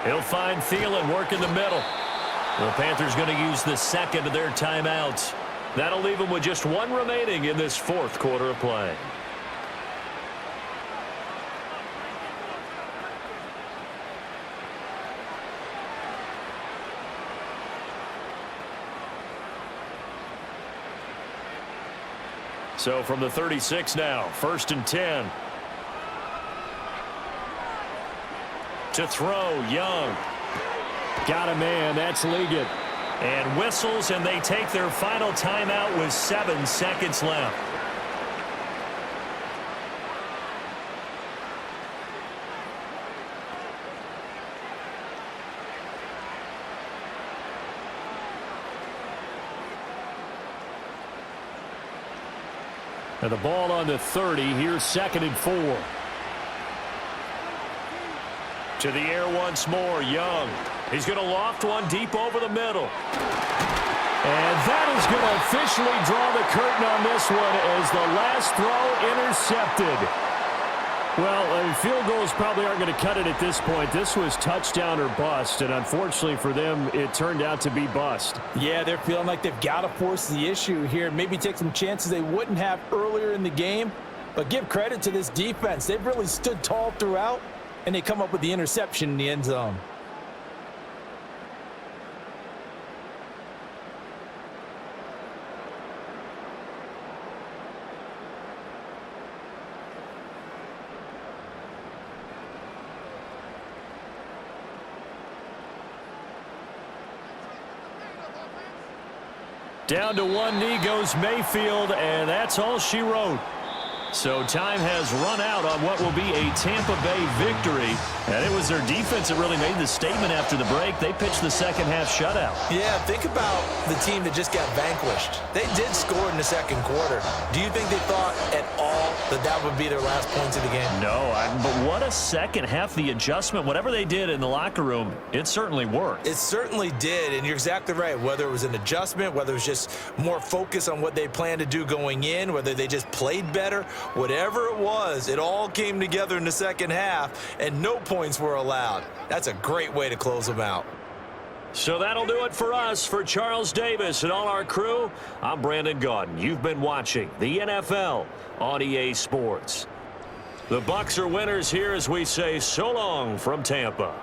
Speaker 3: He'll find Thielen work in the middle. The Panthers going to use the second of their timeouts. That'll leave them with just 1 remaining in this 4th quarter of play. So from the 36 now, 1st and 10. To throw, Young. Got a man, that's Liggett. And whistles, and they take their final timeout with 7 seconds left. And the ball on the 30, here's 2nd and 4. To the air once more, Young. He's going to loft one deep over the middle. And that is going to officially draw the curtain on this one as the last throw intercepted. Well, field goals probably aren't going to cut it at this point. This was touchdown or bust, and unfortunately for them, it turned out to be bust.
Speaker 5: Yeah, they're feeling like they've got to force the issue here, maybe take some chances they wouldn't have earlier in the game. But give credit to this defense. They've really stood tall throughout, and they come up with the interception in the end zone.
Speaker 3: Down to one knee goes Mayfield, and that's all she wrote. So time has run out on what will be a Tampa Bay victory. And it was their defense that really made the statement after the break. They pitched the second half shutout.
Speaker 4: Yeah, think about the team that just got vanquished. They did score in the second quarter. Do you think they thought at all that that would be their last points of the game?
Speaker 3: No, but what a second half. The adjustment, whatever they did in the locker room, it certainly worked.
Speaker 4: It certainly did, and you're exactly right. Whether it was an adjustment, whether it was just more focus on what they planned to do going in, whether they just played better, whatever it was, it all came together in the second half, and no points were allowed. That's a great way to close them out.
Speaker 3: So that'll do it for us. For Charles Davis and all our crew, I'm Brandon Gaudin. You've been watching the NFL on EA Sports. The Bucs are winners here as we say so long from Tampa.